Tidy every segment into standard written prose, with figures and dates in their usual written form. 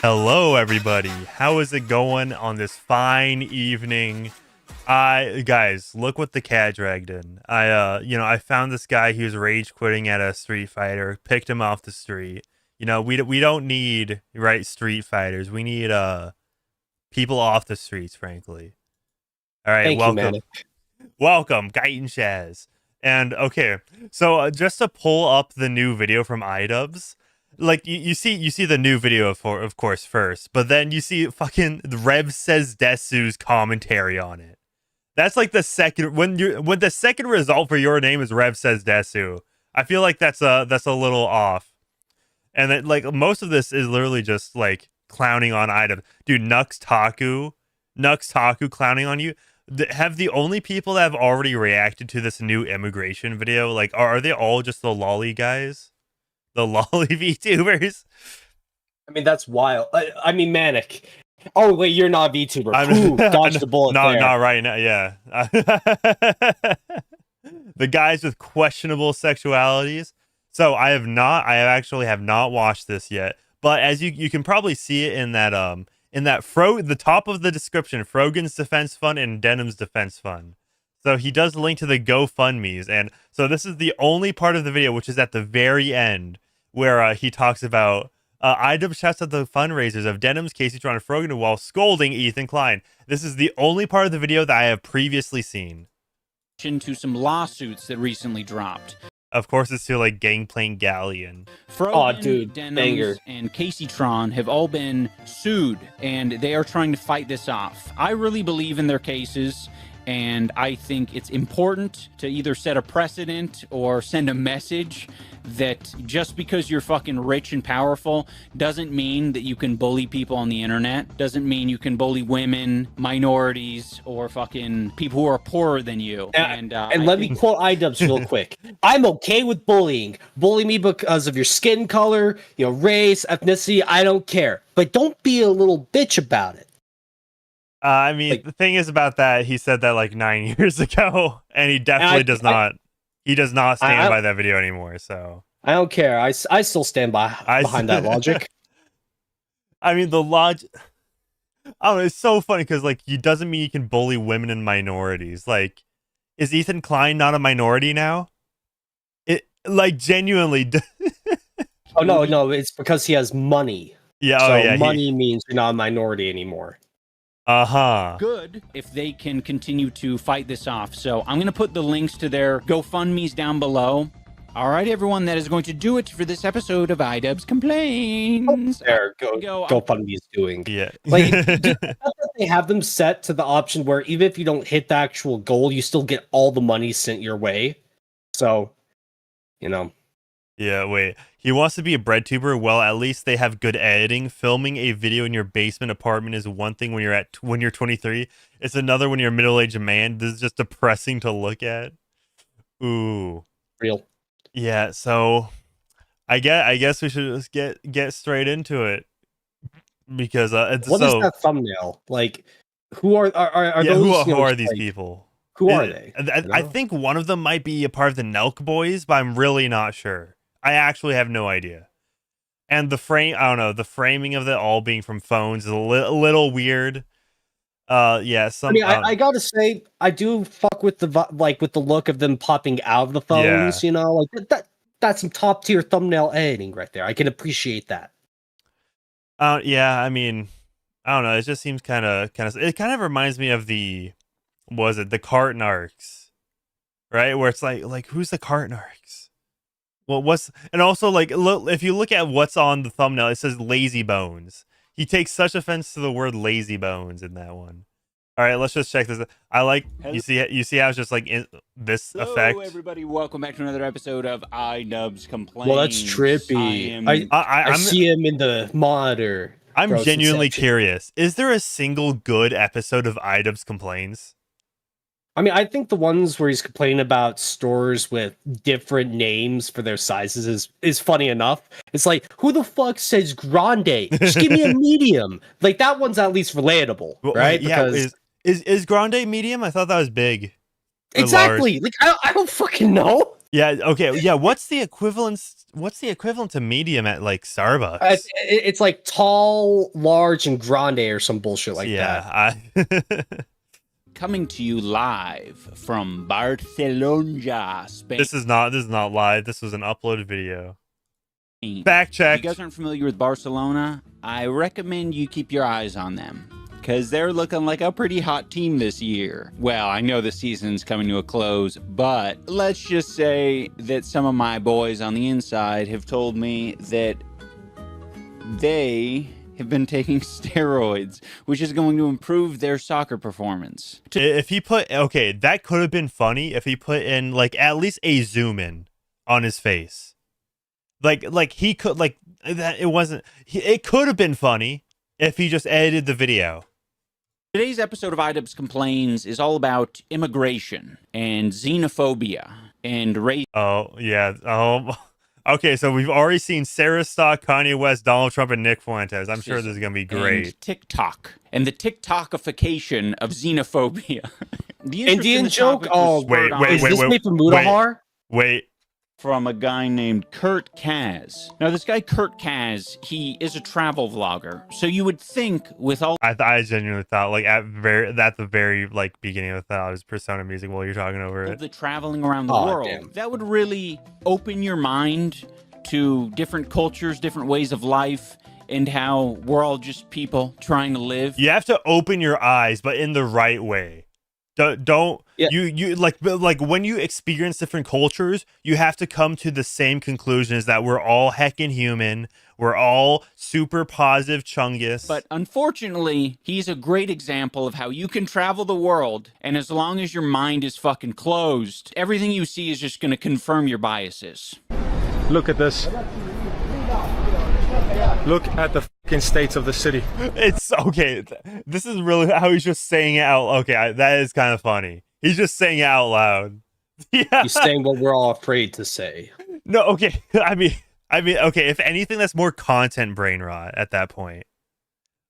Hello everybody, how is it going on this fine evening? Guys, look what the cat dragged in. I found this guy. He was rage quitting at a Street Fighter, picked him off the street. We don't need Street Fighters. We need people off the streets, frankly. All right, welcome. Welcome, Gaitan Shaz. And okay, so just to pull up the new video from Idubbbz, like you see the new video of course first, but then you see fucking Rev Says Desu's commentary on it. That's like the second when the second result for your name is Rev Says Desu. I feel like that's a little off. And then like most of this is literally just like clowning on Idubbbz. Dude, Nux Taku clowning on you. Have the only people that have already reacted to this new immigration video, like are they all just the lolly guys? The lolly VTubers? I mean, that's wild. I mean, Manic. Oh, wait, you're not a VTuber. Ooh, dodged the bullet there. Not right now, yeah. The guys with questionable sexualities. So I actually have not watched this yet. But as you can probably see it in that the top of the description, Frogan's Defense Fund and Denim's Defense Fund. So he does link to the GoFundMes, and so this is the only part of the video, which is at the very end, where he talks about Idubbbz shouts at the fundraisers of Denim's, Casey Tron, and Frogan while scolding Ethan Klein. This is the only part of the video that I have previously seen. To some lawsuits that recently dropped. Of course, it's to like Gangplank Galleon. Frogan, Denims, and Casey Tron have all been sued, and they are trying to fight this off. I really believe in their cases, And I think it's important to either set a precedent or send a message that just because you're fucking rich and powerful doesn't mean that you can bully people on the internet, doesn't mean you can bully women, minorities, or fucking people who are poorer than you. And let me quote Idubbbz real quick. I'm okay with bullying. Bully me because of your skin color, race, ethnicity, I don't care. But don't be a little bitch about it. I mean, the thing is about that, he said that like 9 years ago, and he definitely does not. He does not stand by that video anymore. So I don't care. I still stand behind that logic. I mean, the logic. Oh, it's so funny because like, you doesn't mean you can bully women and minorities. Like, is Ethan Klein not a minority now? It like genuinely. Oh no, it's because he has money. Yeah, so money means you're not a minority anymore. Good if they can continue to fight this off. So I'm going to put the links to their GoFundMe's down below. All right, everyone, that is going to do it for this episode of Idubbbz Complains. There, GoFundMe is doing. Yeah. Like, they have them set to the option where even if you don't hit the actual goal, you still get all the money sent your way. So, Yeah, wait. He wants to be a bread tuber? Well, at least they have good editing. Filming a video in your basement apartment is one thing when you're 23. It's another when you're a middle-aged man. This is just depressing to look at. Ooh. Real. Yeah, so I guess we should just get straight into it. Because it's what is that thumbnail? Like, who are those? Who are these people? Who are they? I think one of them might be a part of the Nelk Boys, but I'm really not sure. I actually have no idea. And the framing of it all being from phones is a little weird. Yeah, I gotta say, I do fuck with the look of them popping out of the phones. Like that's some top tier thumbnail editing right there. I can appreciate that. Yeah, I mean, I don't know. It just seems kind of. It kind of reminds me of the Carton Arcs, right? Where it's like who's the Carton Arcs? Well, and also like if you look at what's on the thumbnail, it says lazy bones. He takes such offense to the word lazy bones in that one. All right, let's just check this. I like you see how it's just like in this effect. Hello, everybody. Welcome back to another episode of Idubbbz Complains. Well, that's trippy. I see him in the monitor. I'm genuinely curious. Is there a single good episode of Idubbbz Complains? I mean, I think the ones where he's complaining about stores with different names for their sizes is funny enough. It's like, who the fuck says grande? Just give me a medium. Like, that one's at least relatable, right? Yeah, because is grande medium? I thought that was big. Exactly. Like, I don't fucking know. Yeah. Okay. Yeah. What's the equivalent to medium at like Starbucks? It's like tall, large, and grande or some bullshit like that. Yeah. Coming to you live from Barcelona, Spain. This is not live. This was an uploaded video. Fact check. If you guys aren't familiar with Barcelona, I recommend you keep your eyes on them because they're looking like a pretty hot team this year. Well, I know the season's coming to a close, but let's just say that some of my boys on the inside have told me that they have been taking steroids, which is going to improve their soccer performance. If he that could have been funny if he put in like at least a zoom in on his face. Like he could that it could have been funny if he just edited the video. Today's episode of Idubbbz Complains is all about immigration and xenophobia and race. Oh, yeah. Oh, okay, so we've already seen Sarah Stock, Kanye West, Donald Trump, and Nick Fuentes. I'm sure this is going to be great. And TikTok. And the TikTokification of xenophobia. The Indian joke? Oh, wait. Is this made from Mudahar? Wait. From a guy named Kurt Kaz. Now, this guy, Kurt Kaz, he is a travel vlogger. So you would think with all... I genuinely thought, like, at the very, like, beginning of the thought, it was Persona music while you're talking over it. The traveling around the world, damn. That would really open your mind to different cultures, different ways of life, and how we're all just people trying to live. You have to open your eyes, but in the right way. Don't Yeah. you like when you experience different cultures, you have to come to the same conclusion, is that we're all heckin' human. We're all super positive chungus. But unfortunately, he's a great example of how you can travel the world, and as long as your mind is fucking closed, everything you see is just going to confirm your biases. Look at this. Look at the fucking states of the city. It's okay. This is really how he's just saying it out. Okay, that is kind of funny. He's just saying it out loud. Yeah. He's saying what we're all afraid to say. No, okay. I mean, okay. If anything, that's more content brain rot at that point.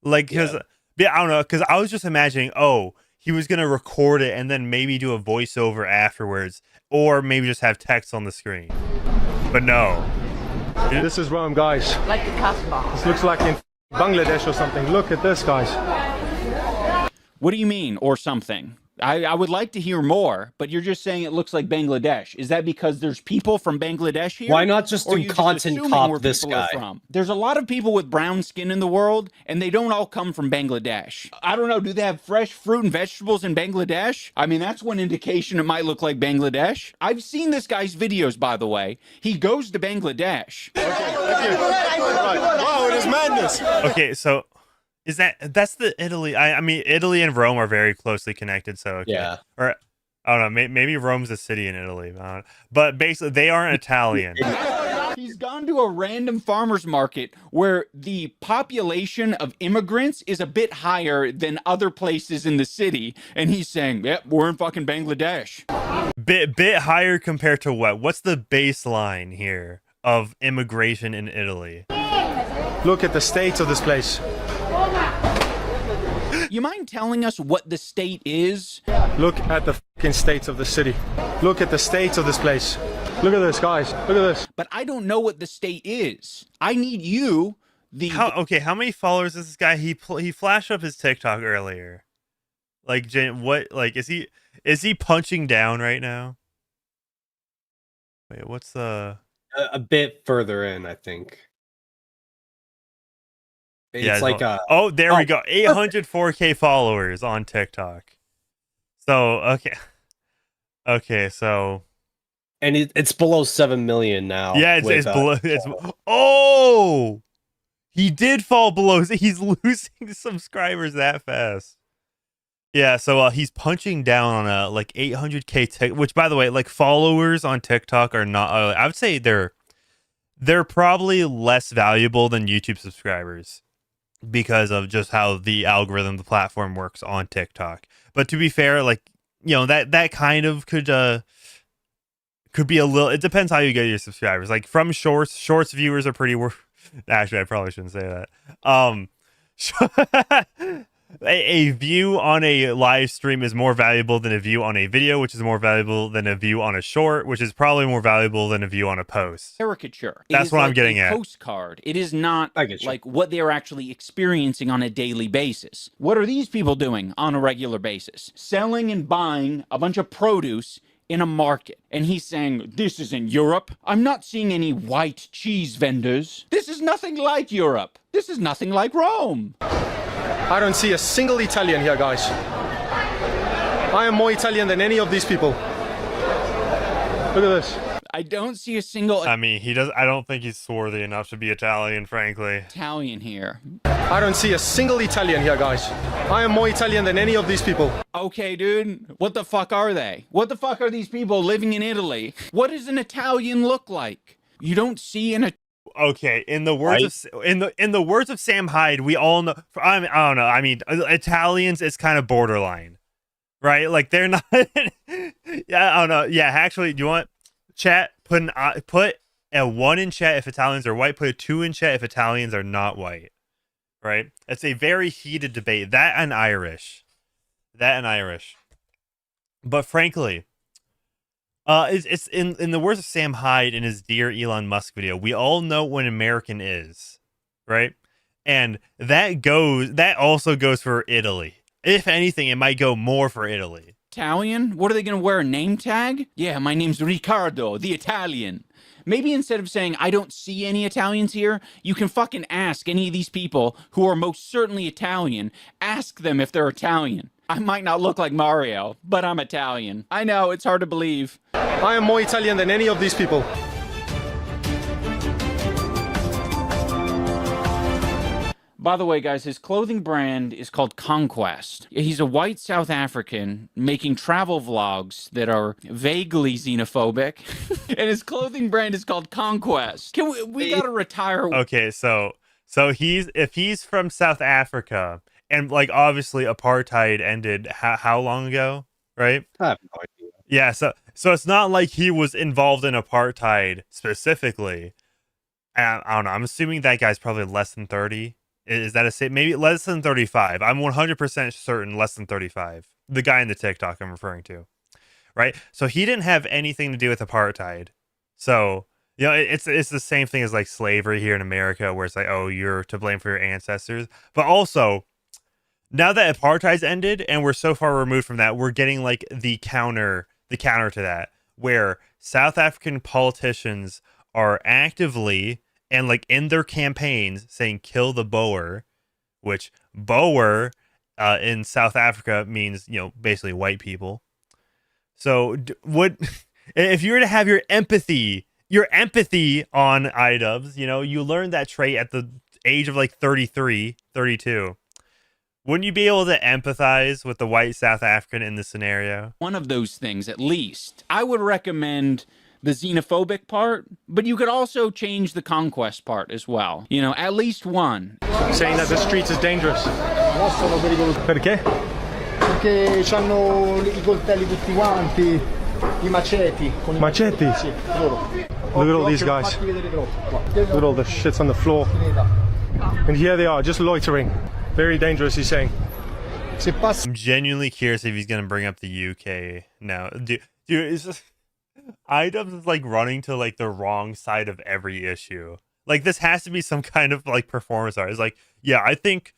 Like, because I don't know. Because I was just imagining, oh, he was gonna record it and then maybe do a voiceover afterwards, or maybe just have text on the screen. But no. This is Rome, guys. Like the Casbah. This looks like in Bangladesh or something. Look at this, guys. What do you mean, or something? I would like to hear more, but you're just saying it looks like Bangladesh. Is that because there's people from Bangladesh here? Why not just Or do you content assuming cop where this people are guy? from? There's a lot of people with brown skin in the world, and they don't all come from Bangladesh. I don't know, do they have fresh fruit and vegetables in Bangladesh? I mean, that's one indication it might look like Bangladesh. I've seen this guy's videos, by the way. He goes to Bangladesh. Wow, it is madness. Okay, so that's the Italy? I mean, Italy and Rome are very closely connected. So okay. Yeah. Or I don't know. Maybe Rome's a city in Italy. I don't know. But basically, they aren't Italian. He's gone to a random farmer's market where the population of immigrants is a bit higher than other places in the city, and he's saying, "Yep, we're in fucking Bangladesh." Bit higher compared to what? What's the baseline here of immigration in Italy? Look at the states of this place. You mind telling us what the state is? Look at the fucking states of the city. Look at the states of this place. Look at this, guys. Look at this. But I don't know what the state is. I need you, How many followers is this guy? He flashed up his TikTok earlier. Like, what? Like, is he punching down right now? Wait, what's the? A bit further in, I think. It's like a. Oh, there we go. 804K followers on TikTok. So okay, so. And it's below 7 million now. Yeah, it's below. Oh, he did fall below. He's losing subscribers that fast. Yeah, so he's punching down on a like 800K which, by the way, like followers on TikTok are not. I would say they're probably less valuable than YouTube subscribers because of just how the algorithm, the platform works on TikTok. But to be fair, like, you know, that kind of could be a little. It depends how you get your subscribers. Like from shorts viewers are pretty. Actually, I probably shouldn't say that. A view on a live stream is more valuable than a view on a video, which is more valuable than a view on a short, which is probably more valuable than a view on a post. Caricature. That's what I'm getting at. Postcard. It is not I get you. like what they're actually experiencing on a daily basis. What are these people doing on a regular basis? Selling and buying a bunch of produce in a market. And he's saying, this isn't Europe. I'm not seeing any white cheese vendors. This is nothing like Europe. This is nothing like Rome. I don't see a single Italian here, guys. I am more Italian than any of these people. Look at this. I don't see a single I mean, I don't think he's swarthy enough to be Italian, frankly. Italian here. I don't see a single Italian here, guys. I am more Italian than any of these people. Okay, dude. What the fuck are they? What the fuck are these people living in Italy? What does an Italian look like? You don't see an Okay, in the words of in the words of Sam Hyde, we all know. I don't know. I mean, Italians, it's kind of borderline, right? Like they're not. Yeah, I don't know. Yeah, actually, do you want chat? Put a 1 in chat if Italians are white. Put a 2 in chat if Italians are not white. Right? It's a very heated debate. That and Irish. But frankly. It's in the words of Sam Hyde in his Dear Elon Musk video, we all know what an American is, right? And that also goes for Italy. If anything, it might go more for Italy. Italian? What are they going to wear, a name tag? Yeah, my name's Riccardo, the Italian. Maybe instead of saying, I don't see any Italians here, you can fucking ask any of these people who are most certainly Italian, ask them if they're Italian. I might not look like Mario, but I'm Italian. I know, it's hard to believe. I am more Italian than any of these people. By the way, guys, his clothing brand is called Conquest. He's a white South African making travel vlogs that are vaguely xenophobic. And his clothing brand is called Conquest. We gotta retire. Okay, so if he's from South Africa, and like obviously apartheid ended how long ago, right? I have no idea. Yeah, so it's not like he was involved in apartheid specifically. I don't know. I'm assuming that guy's probably less than 30. Is that a say? Maybe less than 35. I'm 100% certain less than 35. The guy in the TikTok I'm referring to, right? So he didn't have anything to do with apartheid. So you know, it's the same thing as like slavery here in America, where it's like, oh, you're to blame for your ancestors. But also, now that apartheid's ended and we're so far removed from that, we're getting like the counter to that, where South African politicians are actively and like in their campaigns saying kill the Boer, which Boer in South Africa means, you know, basically white people. So what if you were to have your empathy on Idubbbz, you know, you learned that trait at the age of like 33, 32. Wouldn't you be able to empathize with the white South African in this scenario? One of those things, at least. I would recommend the xenophobic part, but you could also change the conquest part as well. You know, at least one. Saying that the streets is dangerous. Perché? Perché hanno I coltelli tutti quanti, I maceti. Maceti? Sì, loro. Look at all these guys. Look at all the shits on the floor. And here they are, just loitering. Very dangerous, he's saying. I'm genuinely curious if he's going to bring up the UK now. Dude, it's just... Idubbbz is like running to like the wrong side of every issue. Like this has to be some kind of like performance art. It's like, yeah, I think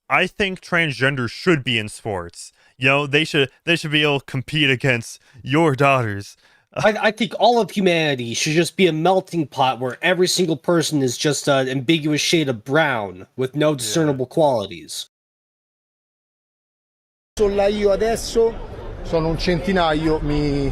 transgender should be in sports. You know, they should be able to compete against your daughters. I think all of humanity should just be a melting pot where every single person is just an ambiguous shade of brown with no discernible qualities. Io adesso sono un centinaio, mi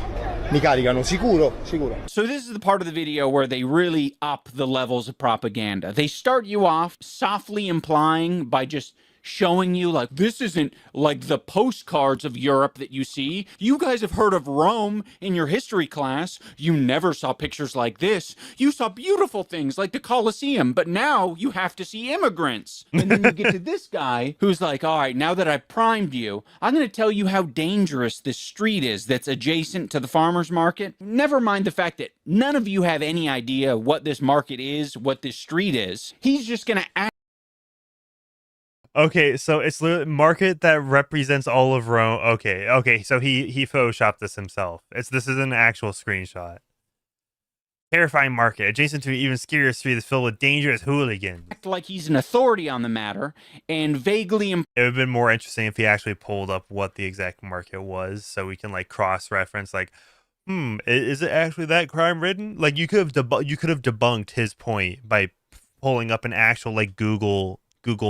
caricano, sicuro. So this is the part of the video where they really up the levels of propaganda. They start you off softly implying by just showing you like, this isn't like the postcards of Europe that you see. You guys have heard of Rome in your history class. You never saw pictures like this. You saw beautiful things like the Colosseum, but now you have to see immigrants. And then you get to this guy who's like, all right, now that I've primed you, I'm going to tell you how dangerous this street is that's adjacent to the farmer's market. Never mind the fact that none of you have any idea what this market is, what this street is. He's just going to act. Okay, so it's literally market that represents all of Rome. Okay, so he photoshopped this himself. This is an actual screenshot. Terrifying market adjacent to an even scarier street that's filled with dangerous hooligans. Act like he's an authority on the matter and vaguely. It would have been more interesting if he actually pulled up what the exact market was, so we can like cross-reference. Like, is it actually that crime-ridden? Like you could have debunked his point by pulling up an actual like Google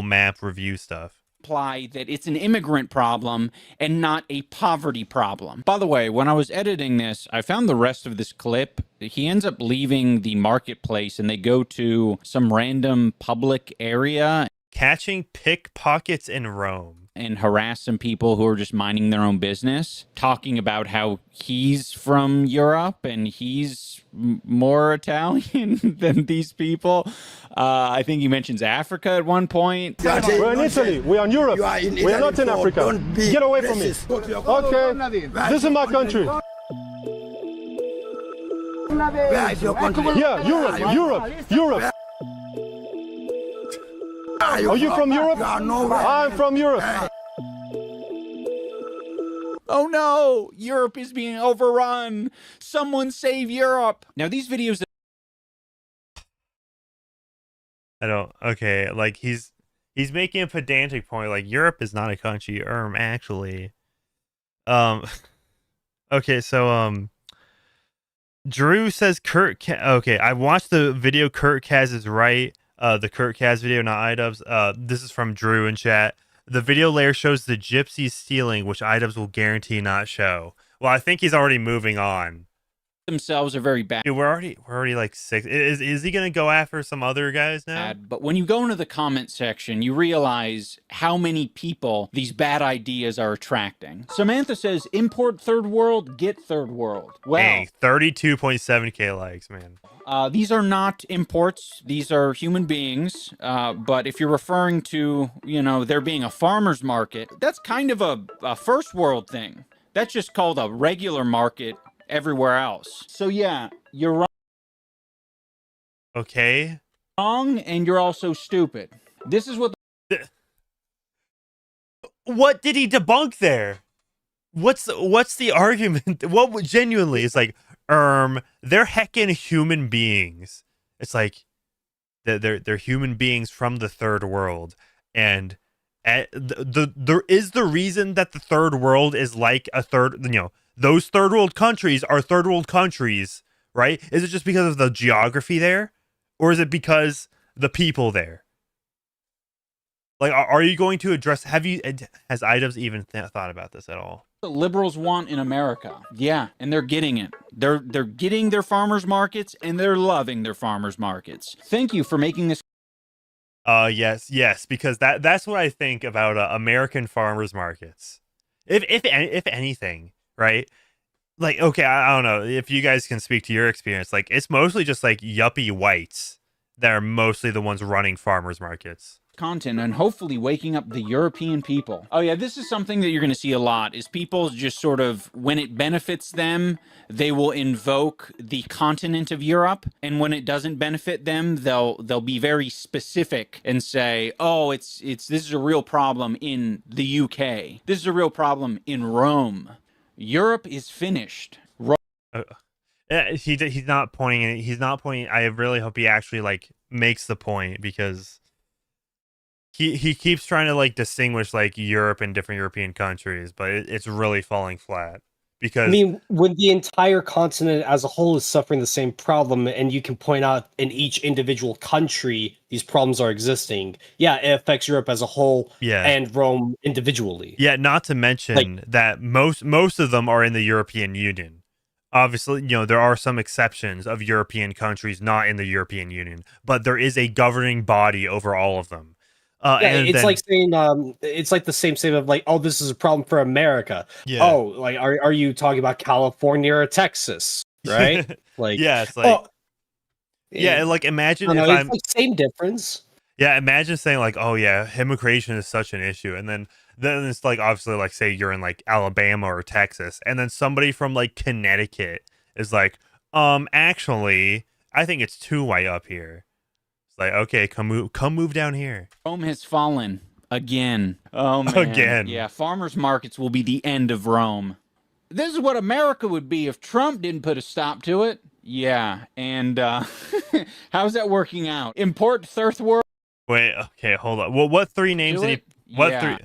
Map review stuff. Imply that it's an immigrant problem and not a poverty problem. By the way, when I was editing this, I found the rest of this clip. He ends up leaving the marketplace and they go to some random public area. Catching pickpockets in Rome. And harass some people who are just minding their own business, talking about how he's from Europe and he's more Italian than these people. I think he mentions Africa at one point. We're in Italy. We are in Europe. We are not in Africa. Get away from me. Okay. This is my country. Yeah, Europe. Are you from Europe? I'm from Europe. Oh no, Europe is being overrun. Someone save Europe. Now these videos. Okay, like he's making a pedantic point, like Europe is not a country, actually. Okay, so Drew says okay, I watched the video Kurt Kaz is right. The Kurt Kaz video, not Idubbbz. This is from Drew in chat. The video layer shows the gypsies stealing, which Idubbbz will guarantee not show. Well, I think he's already moving on. Themselves are very bad. Dude, we're already like 6. Is he gonna go after some other guys now? But when you go into the comment section, you realize how many people these bad ideas are attracting. Samantha says, import third world, get third world. Well, Dang, 32.7k likes, man. these are not imports. These are human beings. But if you're referring to, there being a farmer's market, that's kind of a first world thing. That's just called a regular market everywhere else. So yeah, you're Okay. wrong, and you're also stupid. This is what What did he debunk there? What's the argument? What genuinely is like, they're heckin' human beings. It's like they're human beings from the third world, and there is the reason that the third world is like a third, those third world countries are third world countries, right? Is it just because of the geography there, or is it because the people there? Like, are you going to address? Has Idubbbz even thought about this at all? the liberals want in America. Yeah, and they're getting it. They're getting their farmers markets, and they're loving their farmers markets. Thank you for making this. Yes, because that's what I think about American farmers markets. If anything, right? Like, okay, I don't know if you guys can speak to your experience. Like, it's mostly just like yuppie whites that are mostly the ones running farmers markets. Content and hopefully waking up the European people. Oh yeah, this is something that you're going to see a lot, is people just sort of, when it benefits them, they will invoke the continent of Europe, and when it doesn't benefit them, they'll be very specific and say, oh, it's this is a real problem in the UK. This is a real problem in Rome. Europe is finished. He's not pointing. He's not pointing. I really hope he actually like makes the point, because he keeps trying to like distinguish like Europe and different European countries, but it's really falling flat. Because I mean, when the entire continent as a whole is suffering the same problem, and you can point out in each individual country these problems are existing, yeah, it affects Europe as a whole, and Rome individually. Yeah, not to mention that most of them are in the European Union. Obviously, there are some exceptions of European countries not in the European Union, but there is a governing body over all of them. And it's like saying, it's like the same statement of like, oh, this is a problem for America. Yeah. Oh, like, are you talking about California or Texas? Right? Like, yeah, it's like, like imagine if I'm like same difference. Yeah, imagine saying like, oh yeah, immigration is such an issue, and then it's like, obviously, like, say you're in like Alabama or Texas, and then somebody from like Connecticut is like, actually, I think it's too white up here. It's like, okay, come move down here. Rome has fallen again. Oh man. Again. Yeah, farmers markets will be the end of Rome. This is what America would be if Trump didn't put a stop to it. Yeah, and how's that working out? Import third world. Wait, okay, hold on. Well, what three names did he? What three?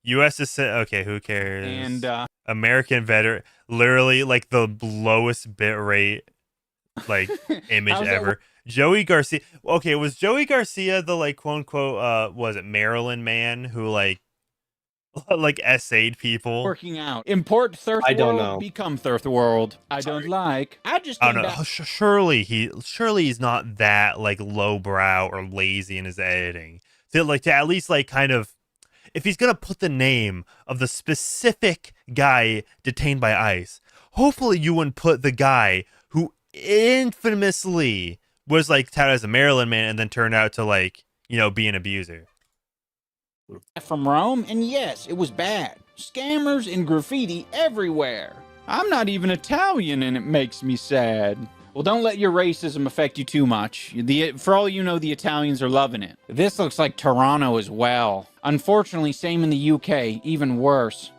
U.S. is okay. Who cares? And American veteran, literally like the lowest bit rate, like image ever. Joey Garcia. Okay, was Joey Garcia the like quote unquote was it Maryland man who like essayed people? Working out. Import third world. I don't know. Become third world. I don't like. I just. I don't know. Surely he's not that like lowbrow or lazy in his editing. To at least like kind of, if he's gonna put the name of the specific guy detained by ICE, hopefully you wouldn't put the guy who infamously was like touted as a Maryland man and then turned out to like, be an abuser. From Rome, and yes, it was bad. Scammers and graffiti everywhere. I'm not even Italian, and it makes me sad. Well, don't let your racism affect you too much. For all you know, the Italians are loving it. This looks like Toronto as well. Unfortunately, same in the UK, even worse.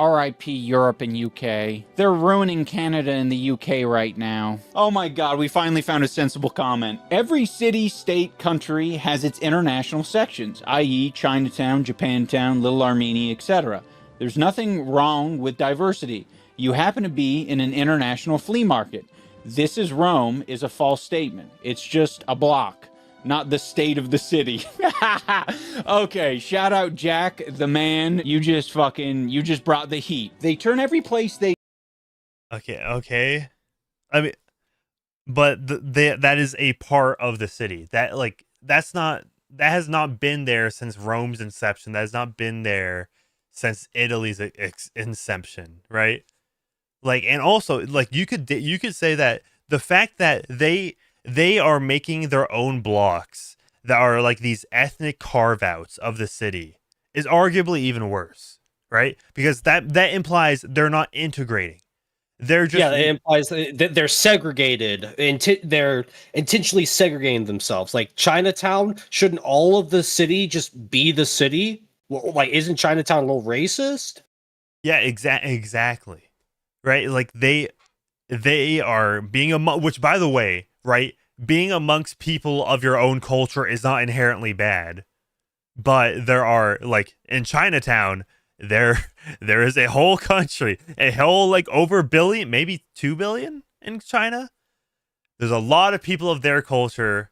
RIP Europe and UK. They're ruining Canada and the UK right now. Oh my god, we finally found a sensible comment. Every city, state, country has its international sections, i.e. Chinatown, Japantown, Little Armenia, etc. There's nothing wrong with diversity. You happen to be in an international flea market. This is Rome is a false statement. It's just a block. not the state of the city. Okay, shout out Jack, the man. You just brought the heat. They turn every place they... Okay. I mean, but that is a part of the city. That has not been there since Rome's inception. That has not been there since Italy's inception, right? Like, and also, like, you could say that the fact that they are making their own blocks that are like these ethnic carve-outs of the city is arguably even worse, right? Because that implies they're not integrating. They're just... it implies that they're segregated. They're intentionally segregating themselves. Like Chinatown, shouldn't all of the city just be the city? Well, like, isn't Chinatown a little racist? Yeah, exactly. Right? Like they are being which, by the way, right? Being amongst people of your own culture is not inherently bad. But there are, like, in Chinatown, there is a whole country, a whole, like, over billion, maybe 2 billion in China. There's a lot of people of their culture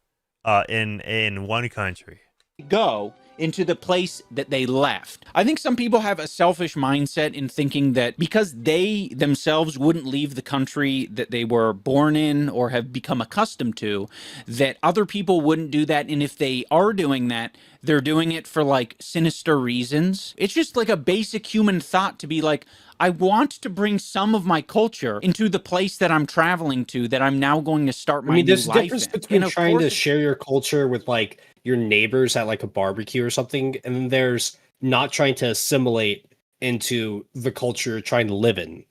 in one country. Go into the place that they left. I think some people have a selfish mindset in thinking that because they themselves wouldn't leave the country that they were born in or have become accustomed to, that other people wouldn't do that. And if they are doing that, they're doing it for like sinister reasons. It's just like a basic human thought to be like, I want to bring some of my culture into the place that I'm traveling to, that I'm now going to start my new life in. There's a difference between trying to share your culture with like your neighbors at like a barbecue or something, and then there's not trying to assimilate into the culture you're trying to live in.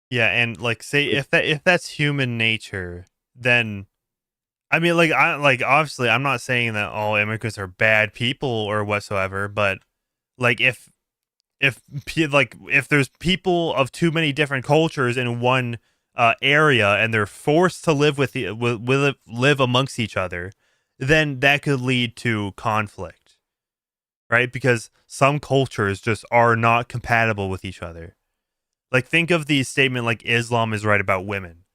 Yeah, and like, say if that's human nature, then I mean, like, obviously I'm not saying that all immigrants are bad people or whatsoever, but like if there's people of too many different cultures in one area and they're forced to live live amongst each other, then that could lead to conflict, right? Because some cultures just are not compatible with each other. Like, think of the statement like Islam is right about women.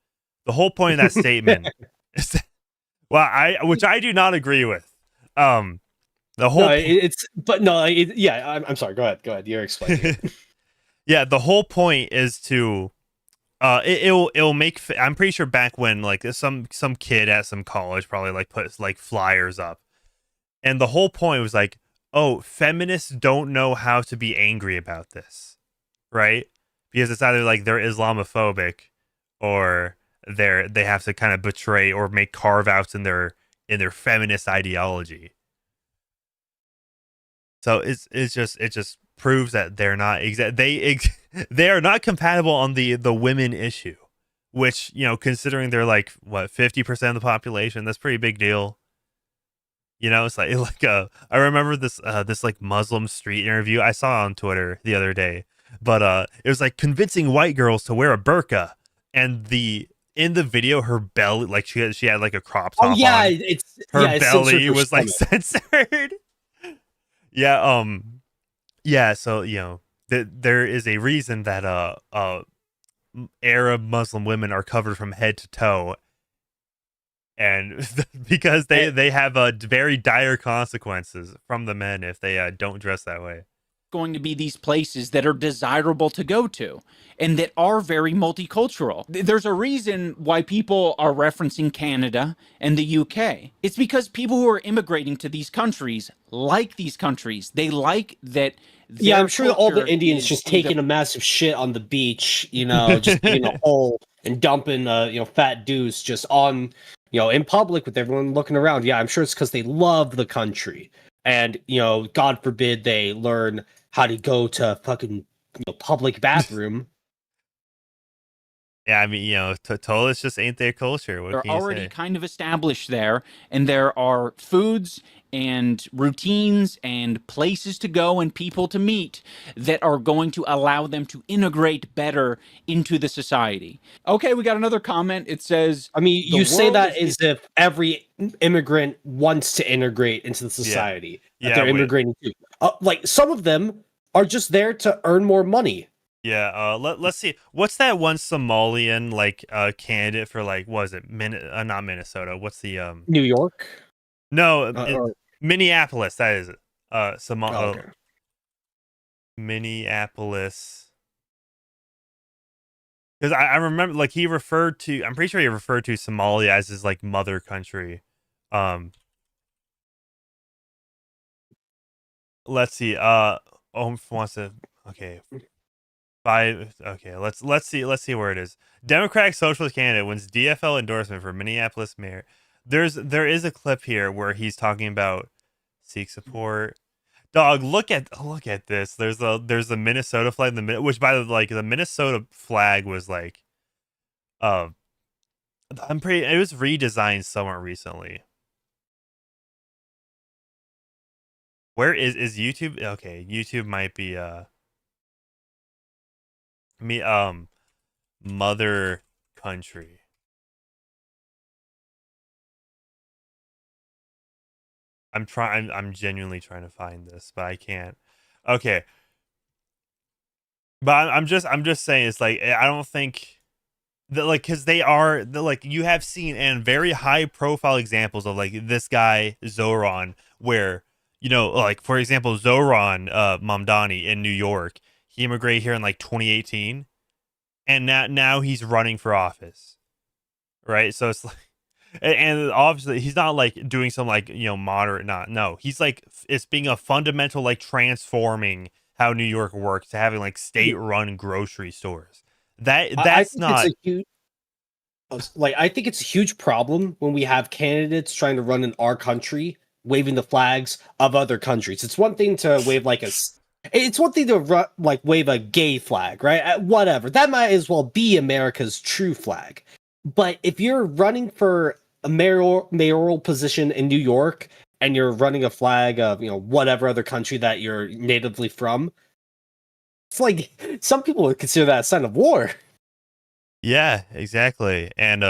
The whole point of that statement is that, which I do not agree with. The whole I'm sorry. Go ahead. You're explaining it. Yeah, the whole point is to it'll make, I'm pretty sure back when like some kid at some college probably like put like flyers up, and the whole point was like, oh, feminists don't know how to be angry about this, right? Because it's either like they're Islamophobic or they have to kind of betray or make carve outs in their feminist ideology. So it just proves that they're not they are not compatible on the women issue, which, you know, considering they're like what 50% of the population, that's a pretty big deal. You know, it's like I remember this like Muslim street interview I saw on Twitter the other day, but it was like convincing white girls to wear a burqa, and in the video her belly, like she had like a crop top on. Her belly was like censored. Yeah, so, you know, there is a reason that Arab Muslim women are covered from head to toe, and because they have very dire consequences from the men if they don't dress that way. Going to be these places that are desirable to go to and that are very multicultural. There's a reason why people are referencing Canada and the UK. It's because people who are immigrating to these countries like these countries. They like that. Yeah, I'm sure all the Indians just taking a massive shit on the beach, you know, just in a hole and dumping, fat dudes just on, in public with everyone looking around. Yeah, I'm sure it's because they love the country. And, God forbid they learn how to go to fucking public bathroom. Yeah, I mean, Tolis just ain't their culture. What They're can you already say? kind of established there, and there are foods and routines and places to go and people to meet that are going to allow them to integrate better into the society. Okay, we got another comment. It says, I mean, you say that as if every immigrant wants to integrate into the society that they're immigrating to. Like, some of them are just there to earn more money. Yeah, let's see. What's that one Somalian candidate for, like, what is it? Not Minnesota. What's the New York? No, or- Minneapolis. That is okay. Minneapolis. Because I remember, like, he referred to. I'm pretty sure he referred to Somalia as his like mother country. Let's see. Wants to. Okay. Okay. Let's see where it is. Democratic Socialist candidate wins DFL endorsement for Minneapolis mayor. There is a clip here where he's talking about seek support. Dog, look at this. There's the Minnesota flag, which by the like the Minnesota flag was like, it was redesigned somewhat recently. Where is YouTube? Okay, YouTube might be mother country. I'm genuinely trying to find this, but I can't. Okay. But I'm just saying, it's like, I don't think that, like, because like, you have seen and very high profile examples of like this guy Zoran, where, like, for example, Zoran Mamdani in New York, he immigrated here in like 2018, and now he's running for office, right? So it's like, and obviously he's not like doing some like moderate, no, he's like, it's being a fundamental like transforming how New York works to having like state run grocery stores. That's not it's a huge, I think it's a huge problem when we have candidates trying to run in our country waving the flags of other countries. It's one thing to wave it's one thing to wave a gay flag, right? Whatever, that might as well be America's true flag. But if you're running for a mayoral position in New York and you're running a flag of whatever other country that you're natively from, it's like some people would consider that a sign of war. Yeah, exactly. And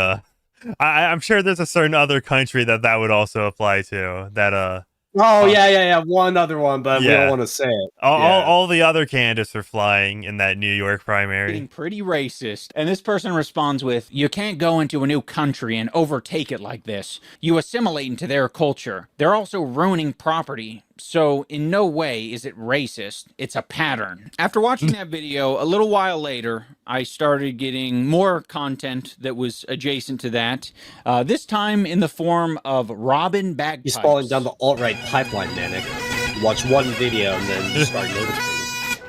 I'm sure there's a certain other country that would also apply to. That yeah, one other one, but we don't want to say it. All the other candidates are flying in that New York primary. Being pretty racist. And this person responds with, "You can't go into a new country and overtake it like this. You assimilate into their culture. They're also ruining property. So in no way is it racist. It's a pattern." After watching that video, a little while later, I started getting more content that was adjacent to that. This time in the form of Robin Bagpipes. He's falling down the alt-right pipeline, Manic. Watch one video and then you start noticing.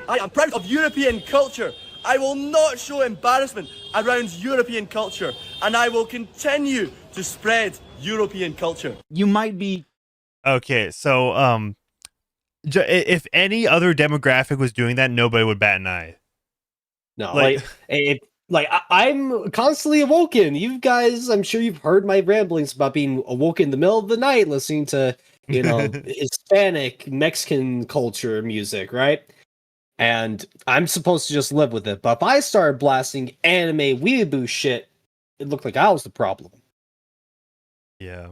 I am proud of European culture. I will not show embarrassment around European culture, and I will continue to spread European culture. You might be... Okay, so, if any other demographic was doing that, nobody would bat an eye. No, I'm constantly awoken. You guys, I'm sure you've heard my ramblings about being awoken in the middle of the night, listening to, Hispanic, Mexican culture music, right? And I'm supposed to just live with it. But if I started blasting anime weeaboo shit, it looked like I was the problem. Yeah.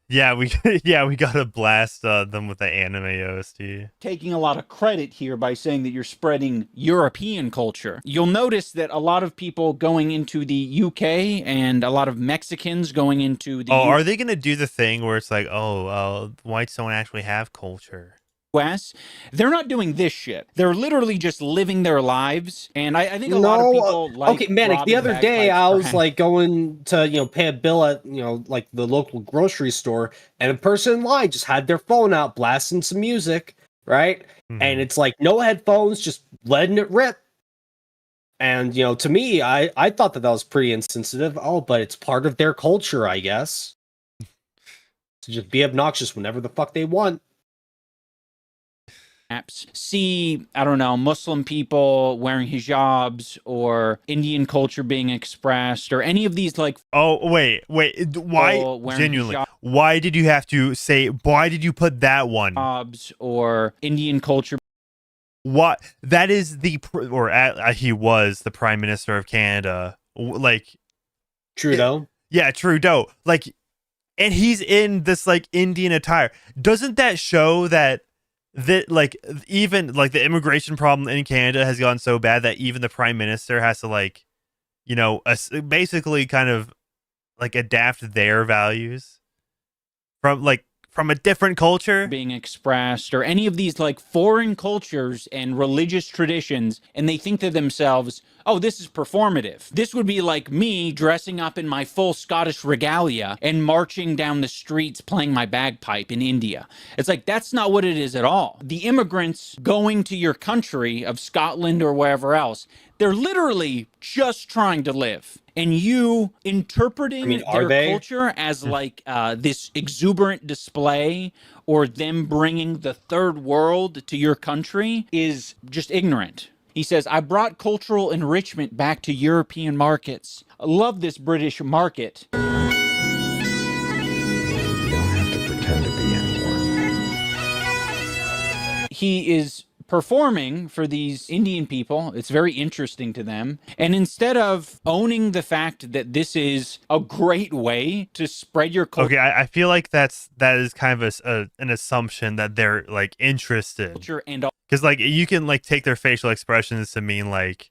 Yeah, we gotta blast them with the anime OST. Taking a lot of credit here by saying that you're spreading European culture. You'll notice that a lot of people going into the UK and a lot of Mexicans going into the are they gonna do the thing where it's like, whites don't actually have culture? US, they're not doing this shit. They're literally just living their lives, and I think a lot of people like. Okay, Manic. The other day, I was like going to pay a bill at like the local grocery store, and a person in line just had their phone out blasting some music, right? Mm-hmm. And it's like no headphones, just letting it rip. And to me, I thought that was pretty insensitive. Oh, but it's part of their culture, I guess, to just be obnoxious whenever the fuck they want. See, I don't know, Muslim people wearing hijabs or Indian culture being expressed or any of these like... Oh, wait. Why, genuinely, why did you have to say, why did you put that one? Hijabs or Indian culture. What? That is he was the Prime Minister of Canada. Like... Trudeau? Yeah, Trudeau. Like, and he's in this like Indian attire. Doesn't that show that like even like the immigration problem in Canada has gone so bad that even the Prime Minister has to like basically kind of like adapt their values? from a different culture being expressed, or any of these like foreign cultures and religious traditions, and they think to themselves, oh, this is performative. This would be like me dressing up in my full Scottish regalia and marching down the streets playing my bagpipe in India. It's like, that's not what it is at all. The immigrants going to your country of Scotland or wherever else, they're literally just trying to live. And you interpreting their culture as like this exuberant display, or them bringing the third world to your country, is just ignorant. He says, I brought cultural enrichment back to European markets. I love this British market. You don't have to pretend to be anyone. He is performing for these Indian people. It's very interesting to them. And instead of owning the fact that this is a great way to spread your culture. Okay, I feel like that is kind of an assumption that they're like interested. Because like you can like take their facial expressions to mean like,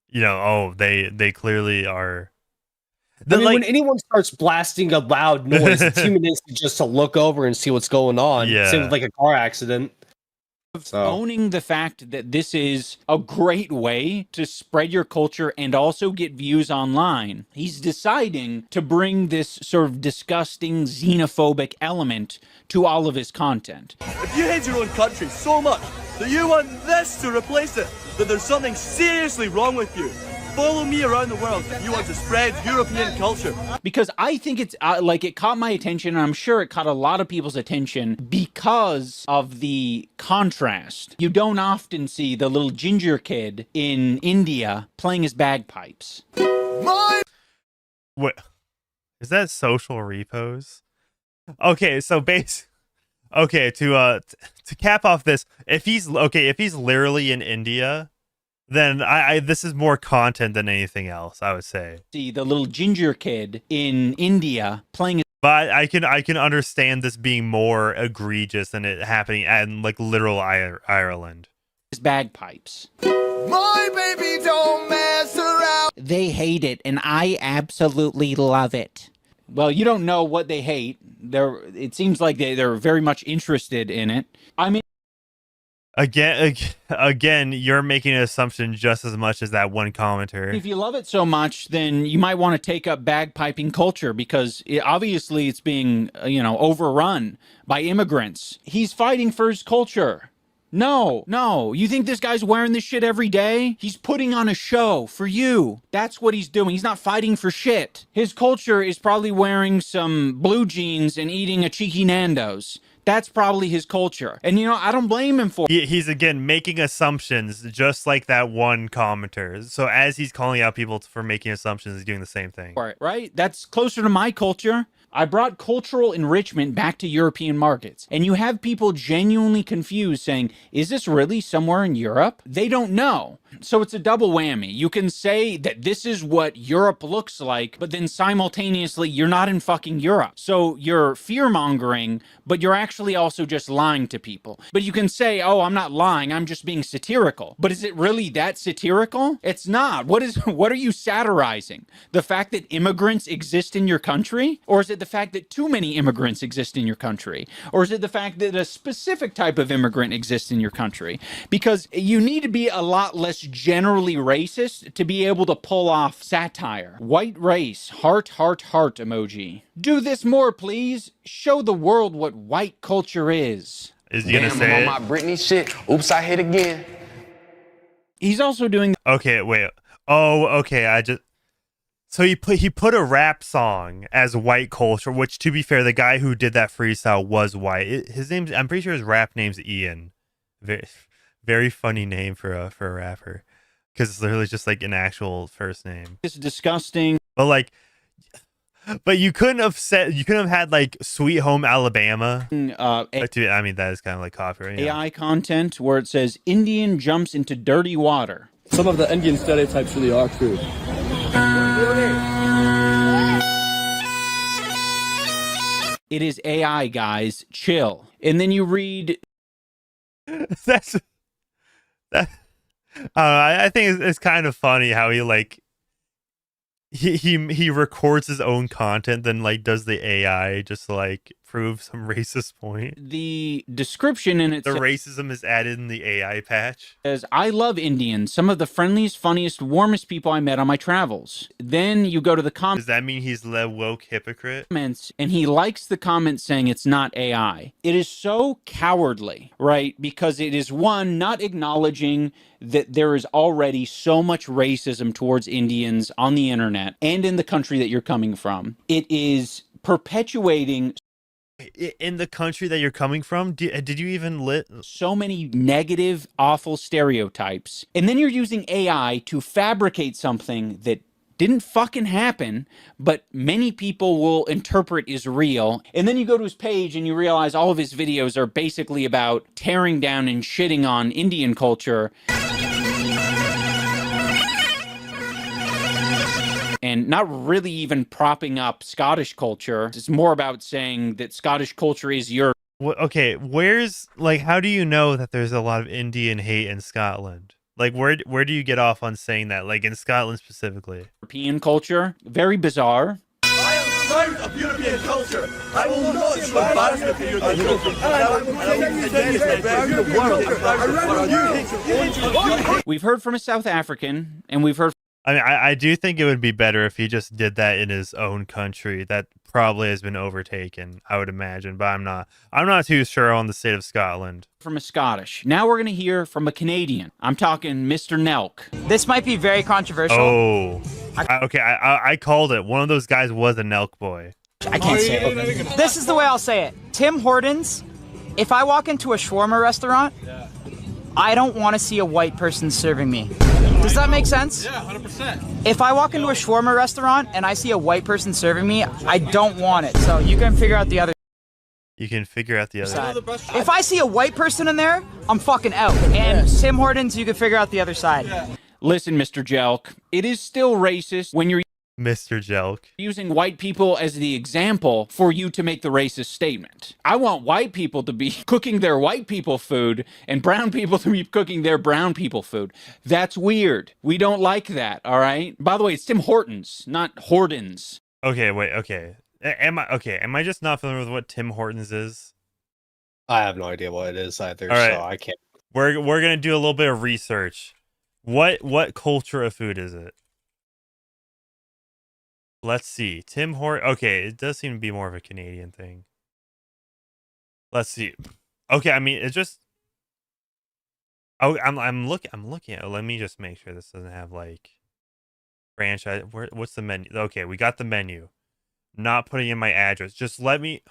you know, oh, they clearly are. I mean, when anyone starts blasting a loud noise, it's human instinct just to look over and see what's going on. Yeah. Same with like a car accident. So. Owning the fact that this is a great way to spread your culture and also get views online, he's deciding to bring this sort of disgusting xenophobic element to all of his content. If you hate your own country so much that you want this to replace it, that there's something seriously wrong with you, follow me around the world if you want to spread European culture. Because I think it's like it caught my attention, and I'm sure it caught a lot of people's attention because of the contrast. You don't often see the little ginger kid in India playing his bagpipes. What? Is that social repos? Okay, so okay, to cap off this, if he's literally in India, then I this is more content than anything else, I would say. See the little ginger kid in India playing. But I can understand this being more egregious than it happening in like literal Ireland. His bagpipes. My baby don't mess around. They hate it, and I absolutely love it. Well, you don't know what they hate. It seems like they're very much interested in it. I mean. Again, you're making an assumption just as much as that one commenter. If you love it so much, then you might want to take up bagpiping culture, because obviously it's being, overrun by immigrants. He's fighting for his culture. No. You think this guy's wearing this shit every day? He's putting on a show for you. That's what he's doing. He's not fighting for shit. His culture is probably wearing some blue jeans and eating a cheeky Nando's. That's probably his culture. And, I don't blame him for it. He's, again, making assumptions just like that one commenter. So as he's calling out people for making assumptions, he's doing the same thing. Right? That's closer to my culture. I brought cultural enrichment back to European markets. And you have people genuinely confused saying, is this really somewhere in Europe? They don't know. So it's a double whammy. You can say that this is what Europe looks like, but then simultaneously you're not in fucking Europe. So you're fear-mongering, but you're actually also just lying to people. But you can say, oh, I'm not lying, I'm just being satirical. But is it really that satirical? It's not. What are you satirizing? The fact that immigrants exist in your country? Or is it the fact that too many immigrants exist in your country? Or is it the fact that a specific type of immigrant exists in your country? Because you need to be a lot less generally racist to be able to pull off satire. White race, heart emoji. Do this more, please. Show the world what white culture is. Is he gonna say I'm on my Britney shit. Oops, I hit again. He's also doing. Okay, wait. Oh, okay. So he put a rap song as white culture, which, to be fair, the guy who did that freestyle was white. I'm pretty sure his rap name's Ian. Very, very funny name for a rapper, because it's literally just like an actual first name. It's disgusting. But you couldn't have had like Sweet Home Alabama. I mean, that is kind of like copyright. AI content where it says Indian jumps into dirty water. Some of the Indian stereotypes really are true. It is AI, guys. Chill. And then you read. I think it's kind of funny how he he records his own content, then like does the AI just like prove some racist point. The description in it The racism is added in the AI patch. says, I love Indians, some of the friendliest, funniest, warmest people I met on my travels. Then you go to the Does that mean he's the woke hypocrite? comments, and he likes the comments saying it's not AI. It is so cowardly, right? Because it is, one, not acknowledging that there is already so much racism towards Indians on the internet and in the country that you're coming from. It is perpetuating In the country that you're coming from? Did you even so many negative, awful stereotypes. And then you're using AI to fabricate something that didn't fucking happen, but many people will interpret is real. And then you go to his page and you realize all of his videos are basically about tearing down and shitting on Indian culture. And not really even propping up Scottish culture. It's more about saying that Scottish culture is your... Okay, where's, like, how do you know that there's a lot of Indian hate in Scotland? Like, where do you get off on saying that? Like, in Scotland specifically? European culture. Very bizarre. I am proud of European culture. I will not show embarrassment to European culture. And I will continue to spread the world. We've heard from a South African, and we've heard... I mean, I do think it would be better if he just did that in his own country. That probably has been overtaken, I would imagine, but I'm not too sure on the state of Scotland. From a Scottish. Now we're going to hear from a Canadian. I'm talking Mr. Nelk. This might be very controversial. Oh. I called it. One of those guys was a Nelk boy. I can't say it. This is the way I'll say it. Tim Hortons, if I walk into a shawarma restaurant, I don't want to see a white person serving me. Does that make sense? Yeah, 100%. If I walk into a shawarma restaurant and I see a white person serving me, I don't want it. So you can figure out the other You can figure out the other side. If I see a white person in there, I'm fucking out. And Tim Hortons, you can figure out the other side. Listen, Mr. Jelk, it is still racist when you're Mr. Jelk using white people as the example for you to make the racist statement. I want white people to be cooking their white people food and brown people to be cooking their brown people food. That's weird. We don't like that, all right? By the way, it's Tim Hortons, not Hortons. Okay, wait, okay. Am I just not familiar with what Tim Hortons is? I have no idea what it is either, All right. so I can't. We're gonna do a little bit of research. What culture of food is it? Let's see. Tim Hortons. Okay, it does seem to be more of a Canadian thing. Let's see. Okay, I mean, it's just. Oh, I'm looking at it. Let me just make sure this doesn't have like franchise. What's the menu? Okay, we got the menu. Not putting in my address. Just let me.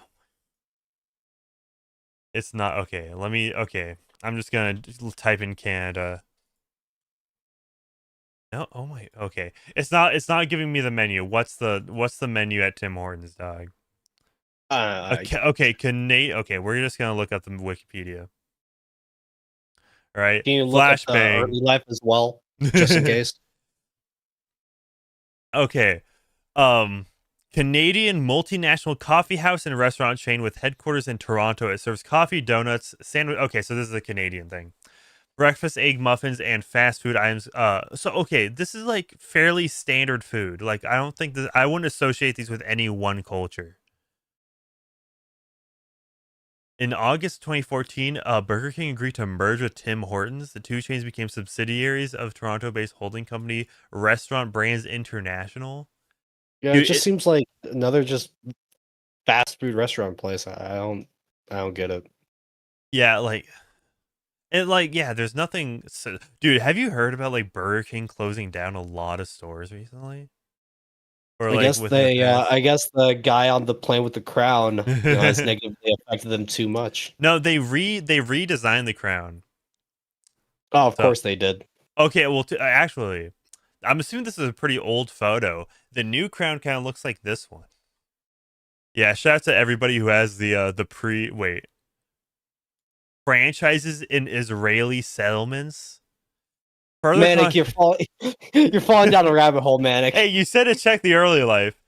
It's not okay. Let me. Okay, I'm just gonna type in Canada. No, oh my. Okay, it's not giving me the menu. What's the menu at Tim Hortons, dog? Okay, Canadian. Okay, we're just gonna look up the Wikipedia. All right, Can you look at the flashbang. early life as well, just in case? Okay, Canadian multinational coffee house and restaurant chain with headquarters in Toronto. It serves coffee, donuts, sandwich. Okay, so this is a Canadian thing. Breakfast, egg muffins, and fast food items. So okay, this is like fairly standard food. Like I don't think I wouldn't associate these with any one culture. In August 2014, Burger King agreed to merge with Tim Hortons. The two chains became subsidiaries of Toronto-based holding company Restaurant Brands International. Yeah, Dude, it just seems like another just fast food restaurant place. I don't get it. Yeah, like. And like, yeah, there's nothing. Dude, have you heard about like Burger King closing down a lot of stores recently? Or I like, guess within the past- I guess the guy on the plane with the crown has negatively affected them too much. No, they redesigned the crown. Oh, of course they did. Okay, well, actually, I'm assuming this is a pretty old photo. The new crown kind of looks like this one. Yeah, shout out to everybody who has the franchises in Israeli settlements. Manic, you're falling down a rabbit hole, Manic. Hey, you said to check the early life.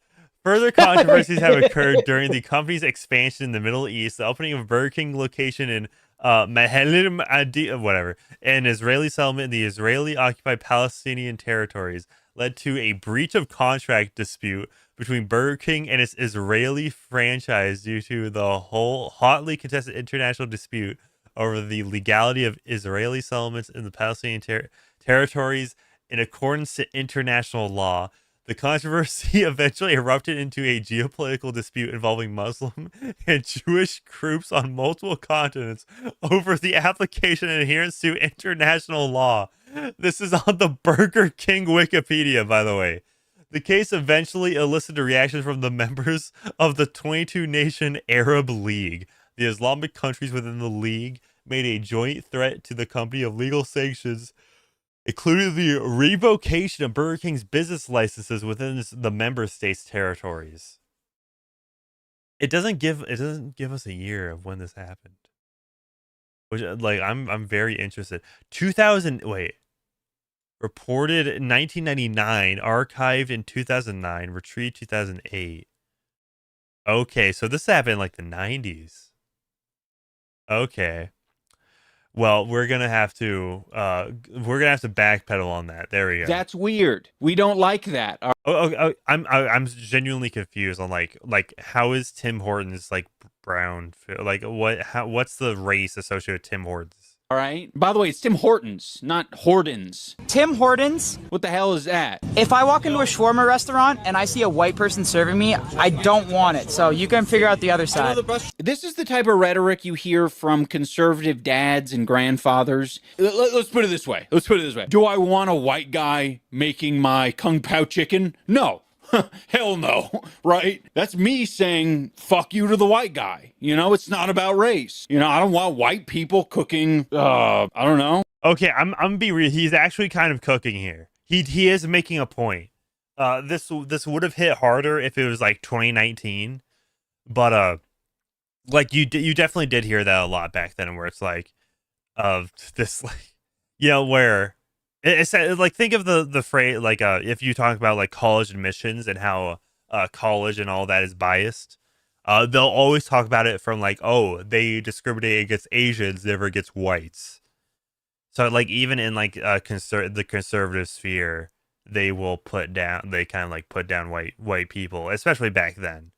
Further controversies have occurred during the company's expansion in the Middle East. The opening of a Burger King location in whatever, an Israeli settlement in the Israeli-occupied Palestinian territories led to a breach of contract dispute between Burger King and its Israeli franchise due to the whole hotly contested international dispute over the legality of Israeli settlements in the Palestinian territories in accordance to international law. The controversy eventually erupted into a geopolitical dispute involving Muslim and Jewish groups on multiple continents over the application and adherence to international law. This is on the Burger King Wikipedia, by the way. The case eventually elicited reactions from the members of the 22-nation Arab League. The Islamic countries within the league made a joint threat to the company of legal sanctions, including the revocation of Burger King's business licenses within the member states' territories. It doesn't give us a year of when this happened. Which, like, I'm very interested. Reported in 1999, archived in 2009, retrieved 2008. Okay, so this happened in like the 90s. Okay. Well, we're gonna have to backpedal on that. There we go. That's weird. We don't like that. I'm genuinely confused on like how is Tim Hortons like brown? Like what's the race associated with Tim Hortons? All right. By the way, it's Tim Hortons, not Hortons. Tim Hortons. What the hell is that? If I walk into a shawarma restaurant and I see a white person serving me, I don't want it. So you can figure out the other side. This is the type of rhetoric you hear from conservative dads and grandfathers. Let's put it this way. Do I want a white guy making my Kung Pao chicken? No. Hell no, right? That's me saying fuck you to the white guy. You know, it's not about race. You know, I don't want white people cooking, I don't know. Okay, I'm gonna be real. He's actually kind of cooking here. He is making a point. This would have hit harder if it was like 2019, but like you definitely did hear that a lot back then, where it's like, this like, you know, where. It's like, think of the phrase, like, if you talk about like college admissions and how college and all that is biased, they'll always talk about it from like, oh, they discriminate against Asians, never against whites. So like even in like the conservative sphere, they kind of like put down white people, especially back then.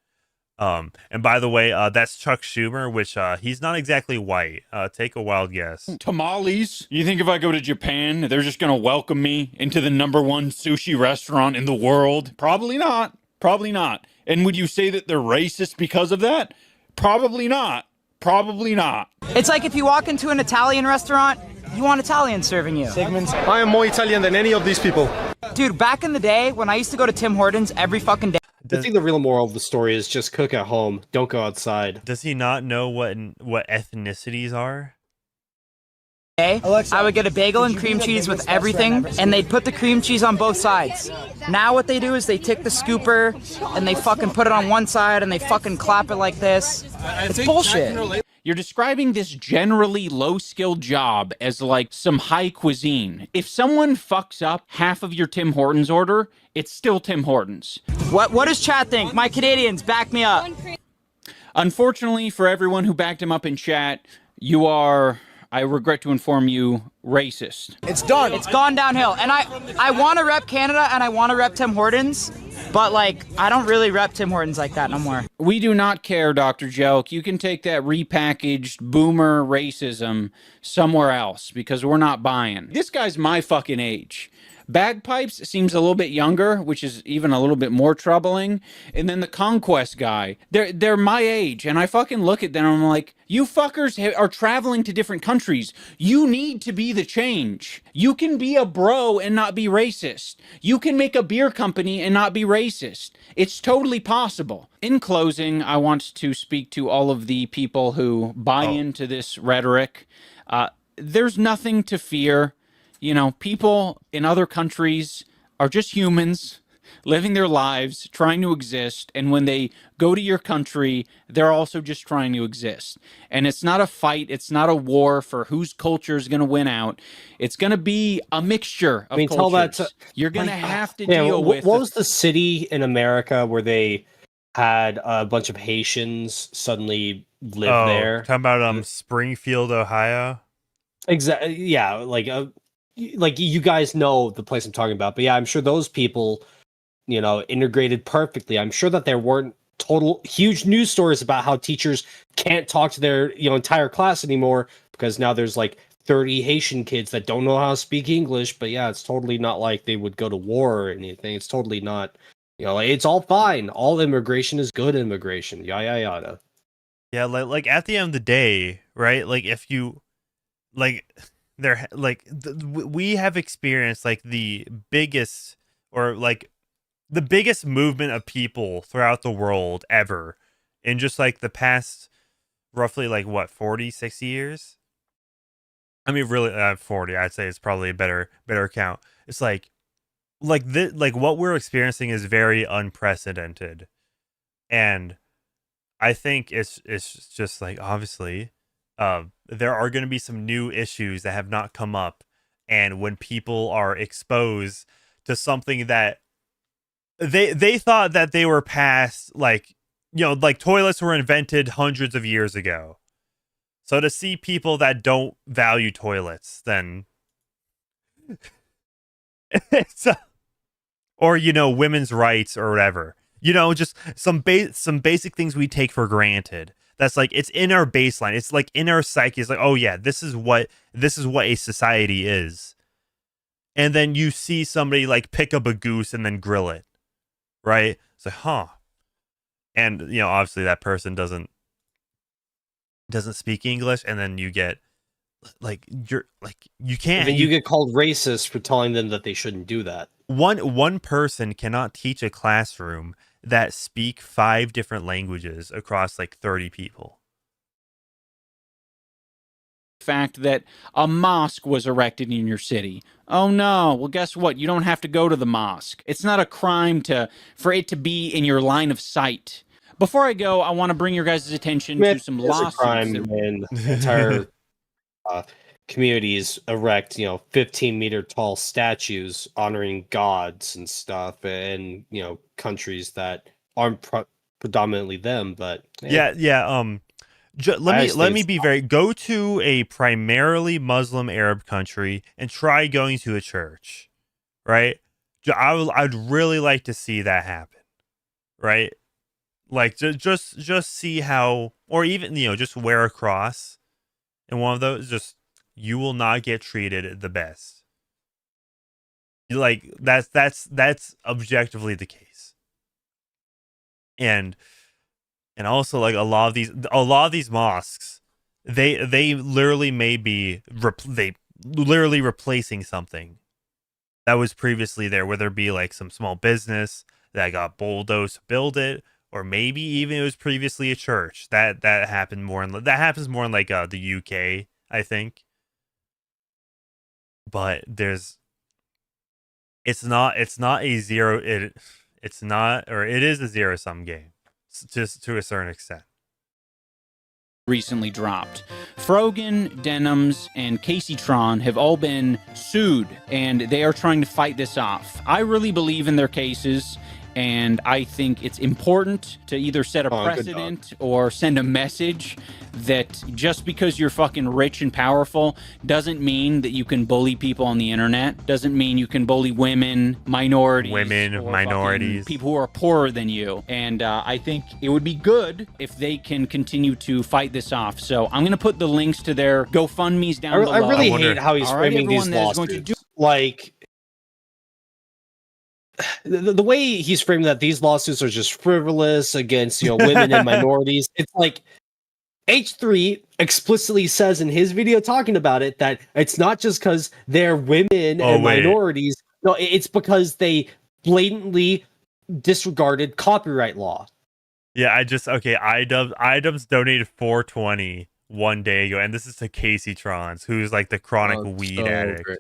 And by the way, that's Chuck Schumer, which he's not exactly white. Take a wild guess. Tamales? You think if I go to Japan, they're just gonna welcome me into the #1 sushi restaurant in the world? Probably not. Probably not. And would you say that they're racist because of that? Probably not. Probably not. It's like if you walk into an Italian restaurant, you want Italians serving you. I am more Italian than any of these people. Dude, back in the day, when I used to go to Tim Hortons every fucking day. I think the real moral of the story is just cook at home. Don't go outside. Does he not know what ethnicities are? I would get a bagel and cream cheese with everything, and they'd put the cream cheese on both sides. Now what they do is they take the scooper, and they fucking put it on one side, and they fucking clap it like this. It's bullshit. You're describing this generally low-skilled job as like some high cuisine. If someone fucks up half of your Tim Hortons order, it's still Tim Hortons. What does chat think? My Canadians, back me up. Unfortunately, for everyone who backed him up in chat, you are, I regret to inform you, racist. It's done. It's gone downhill. And I want to rep Canada and I want to rep Tim Hortons, but like, I don't really rep Tim Hortons like that no more. We do not care, Dr. Joke. You can take that repackaged boomer racism somewhere else because we're not buying. This guy's my fucking age. Bagpipes seems a little bit younger, which is even a little bit more troubling. And then the Conquest guy, they're my age, and I fucking look at them and I'm like, you fuckers are traveling to different countries. You need to be the change. You can be a bro and not be racist. You can make a beer company and not be racist. It's totally possible. In closing, I want to speak to all of the people who buy into this rhetoric. There's nothing to fear. You know, people in other countries are just humans living their lives, trying to exist. And when they go to your country, they're also just trying to exist. And it's not a fight. It's not a war for whose culture is going to win out. It's going to be a mixture of cultures. Tell that to, you're going to have to deal with. What was the city in America where they had a bunch of Haitians suddenly live there? Talking about Springfield, Ohio? Exactly. Yeah, like like you guys know the place I'm talking about, but yeah, I'm sure those people, you know, integrated perfectly. I'm sure that there weren't total huge news stories about how teachers can't talk to their, you know, entire class anymore because now there's like 30 Haitian kids that don't know how to speak English. But yeah, it's totally not like they would go to war or anything. It's totally not, you know, like, it's all fine. All immigration is good immigration. Yada yada. Yeah, like at the end of the day, right? Like if you like there like we have experienced like the biggest or like the biggest movement of people throughout the world ever in just like the past roughly like what 40 60 years. I mean really 40, I'd say it's probably a better count. It's like what we're experiencing is very unprecedented, and I think it's just like obviously there are going to be some new issues that have not come up, and when people are exposed to something that they thought that they were past, like, you know, like toilets were invented hundreds of years ago. So to see people that don't value toilets, then it's or, you know, women's rights or whatever, you know, just some basic things we take for granted. That's like, it's in our baseline. It's like in our psyche. It's like, oh yeah, this is what a society is. And then you see somebody like pick up a goose and then grill it. Right? It's like, huh. And, you know, obviously that person doesn't speak English, and then you get like you can't. And then you get called racist for telling them that they shouldn't do that. One person cannot teach a classroom that speak 5 different languages across like 30 people. Fact that a mosque was erected in your city. Oh no, well guess what? You don't have to go to the mosque. It's not a crime for it to be in your line of sight. Before I go, I want to bring your guys' attention to some lawsuits. Crime in entire communities erect, you know, 15-meter tall statues honoring gods and stuff, and, you know, countries that aren't predominantly them, but yeah. Let me be very, go to a primarily Muslim Arab country and try going to a church, right? I'd really like to see that happen, right? Like just see how, or even, you know, just wear a cross in one of those. Just, you will not get treated the best. Like that's objectively the case, and also like a lot of these mosques, they literally may be replacing something that was previously there, whether it be like some small business that got bulldozed to build it, or maybe even it was previously a church. That happens more in like the UK, I think. But it's not a zero. It's not, or it is a zero-sum game, just to a certain extent. Recently dropped. Frogan, Denims, and Casey Tron have all been sued, and they are trying to fight this off. I really believe in their cases, and I think it's important to either set a precedent or send a message that just because you're fucking rich and powerful doesn't mean that you can bully people on the internet, doesn't mean you can bully women, minorities, people who are poorer than you. And I think it would be good if they can continue to fight this off. So I'm going to put the links to their GoFundMe's down below. I really hate how he's framing these lawsuits. Like, the way he's framed that these lawsuits are just frivolous against, you know, women and minorities. It's like H3 explicitly says in his video talking about it that it's not just because they're women and minorities. No, it's because they blatantly disregarded copyright law. Yeah, Idubbbz donated $420 one day ago, and this is to Casey Trons, who's like the chronic weed addict. Great.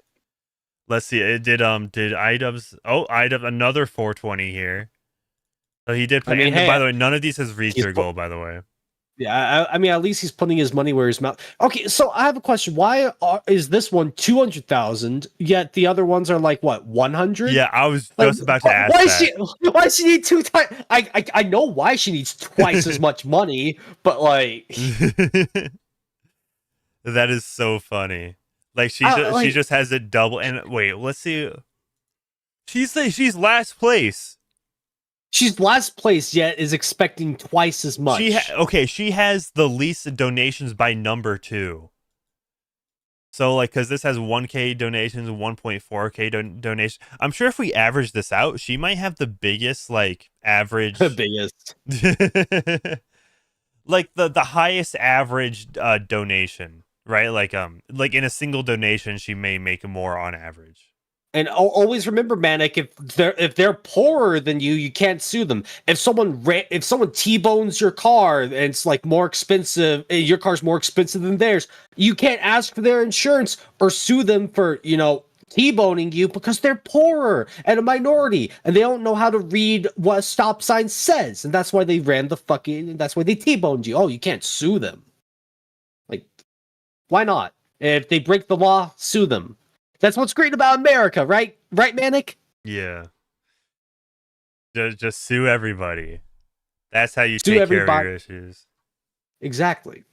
Let's see. It did Idubbbz. Oh, Idubbbz another 420 here. So he did play. I mean, hey, by the way, none of these has reached their goal, by the way. Yeah, I mean, at least he's putting his money where his mouth. Okay, so I have a question. Why is this one 200,000, yet the other ones are like what, 100? Yeah, I was just about to ask why does she need 2 times? I know why she needs twice as much money, but like that is so funny. Like she just has it double. And wait, let's see. She's last place. She's last place, yet is expecting twice as much. She has the least donations by number 2. So, like, because this has 1K donations, 1.4K donations. I'm sure if we average this out, she might have the biggest, like, average. The biggest. Like, the highest average donation, right? Like in a single donation, she may make more on average. And always remember, Manic, if they're poorer than you, you can't sue them. If someone T-bones your car and it's like more expensive, your car's more expensive than theirs, you can't ask for their insurance or sue them for, T-boning you because they're poorer and a minority and they don't know how to read what a stop sign says. And that's why they that's why they T-boned you. Oh, you can't sue them. Like, why not? If they break the law, sue them. That's what's great about America, right? Right, Manic? Yeah. Just sue everybody. That's how you take care of your issues. Exactly.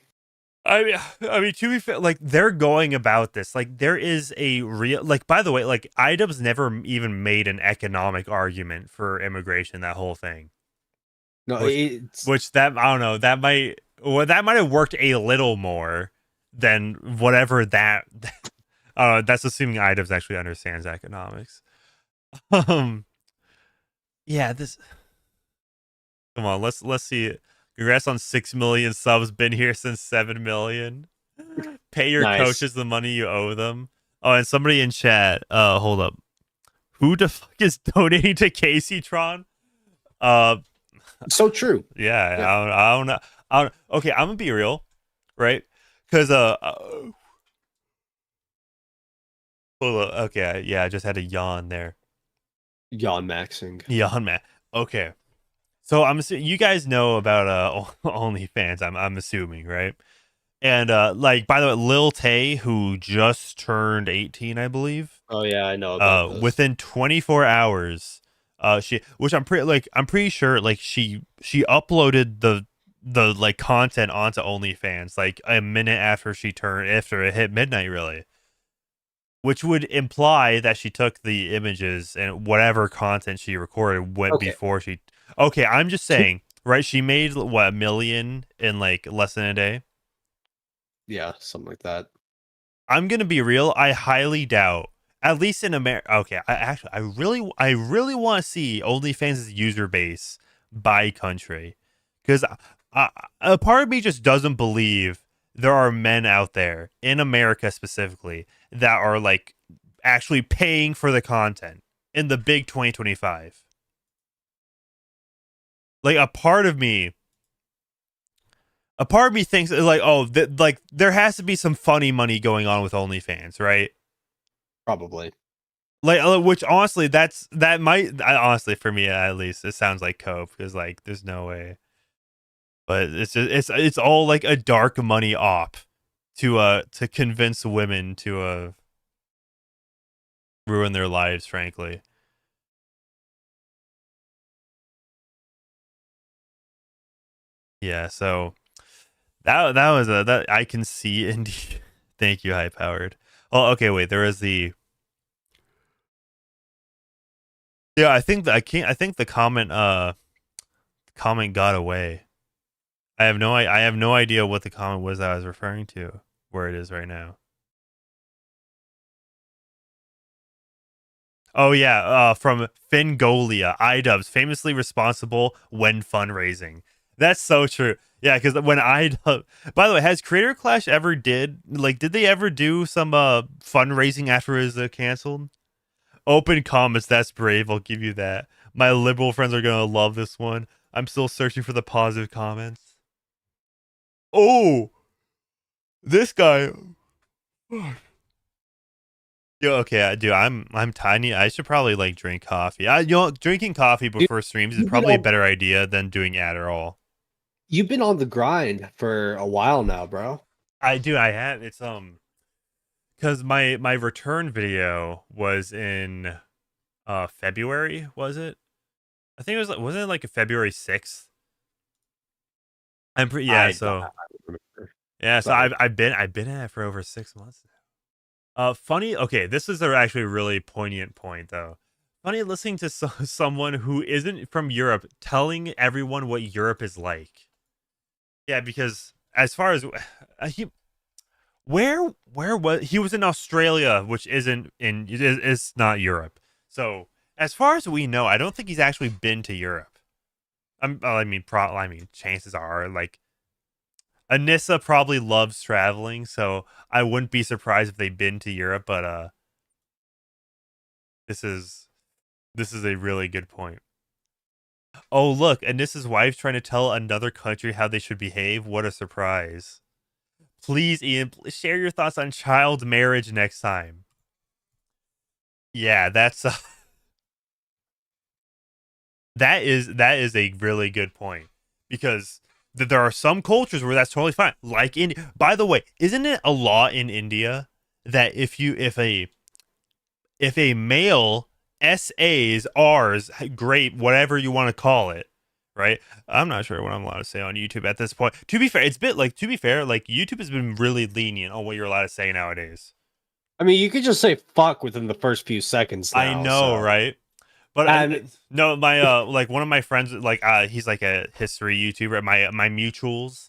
I mean, to be fair, like, they're going about this. Like, there is a real, like, by the way, like, Idubbbz never even made an economic argument for immigration, that whole thing. No, which that, I don't know, that might have worked a little more than whatever that. That's assuming Idubbbz actually understands economics. Yeah, this. Come on, let's see. Congrats on 6 million subs. Been here since 7 million. Pay your coaches the money you owe them. Oh, and somebody in chat. Hold up. Who the fuck is donating to Casey Tron? So true. Yeah. I don't know. Okay, I'm gonna be real, right? Because okay, yeah, I just had a yawn there. Yawn maxing. Yawn man. Okay. So you guys know about OnlyFans, I'm assuming, right? And like, by the way, Lil Tay, who just turned 18, I believe. Oh yeah, I know about this. Within 24 hours, which I'm pretty sure like she uploaded the like content onto OnlyFans like a minute after it hit midnight, really. Which would imply that she took the images and whatever content she recorded before she. Okay, I'm just saying, right? She made what, $1 million in like less than a day. Yeah, something like that. I'm gonna be real. I highly doubt, at least in America. Okay, I really want to see OnlyFans' user base by country, because a part of me just doesn't believe there are men out there in America specifically that are like actually paying for the content in the big 2025. Like a part of me thinks like, oh, like there has to be some funny money going on with OnlyFans, right? Probably. Like, which honestly, honestly for me at least, it sounds like cope, because like there's no way. But it's all like a dark money op to convince women to ruin their lives, frankly. Yeah, so that was that I can see indeed. Thank you, high powered. Oh, okay, wait, there is the. Yeah, I think the comment got away. I have no idea what the comment was I was referring to, where it is right now. Oh yeah, from Fingolia, Idubbbz, famously responsible when fundraising. That's so true. Yeah, because when Idubbbz, by the way, has Creator Clash ever did they ever do some fundraising after it was canceled? Open comments, that's brave. I'll give you that. My liberal friends are gonna love this one. I'm still searching for the positive comments. Oh, this guy. Yo, okay, dude, I'm tiny. I should probably like drink coffee. Drinking coffee before streams is probably a better idea than doing Adderall. You've been on the grind for a while now, bro. I have. It's because my return video was in February, was it? I think it wasn't it like a February 6th? I'm pretty, yeah. So I've been at it for over 6 months now. Funny. Okay, this is actually a really poignant point, though. Funny listening to someone who isn't from Europe telling everyone what Europe is like. Yeah, because as far as he, where was he was in Australia, which is not Europe. So as far as we know, I don't think he's actually been to Europe. I mean, chances are like Anissa probably loves traveling, so I wouldn't be surprised if they've been to Europe. But this is a really good point. Oh, look, Anissa's wife's trying to tell another country how they should behave. What a surprise. Please, Ian, share your thoughts on child marriage next time. Yeah, that's that is a really good point, because there are some cultures where that's totally fine. Like by the way, isn't it a law in India that if a male SAs, Rs, grape, whatever you want to call it, right? I'm not sure what I'm allowed to say on YouTube at this point. To be fair, like YouTube has been really lenient on what you're allowed to say nowadays. I mean, you could just say fuck within the first few seconds now, I know, so. right? But no, my like one of my friends, like he's like a history YouTuber. My mutuals,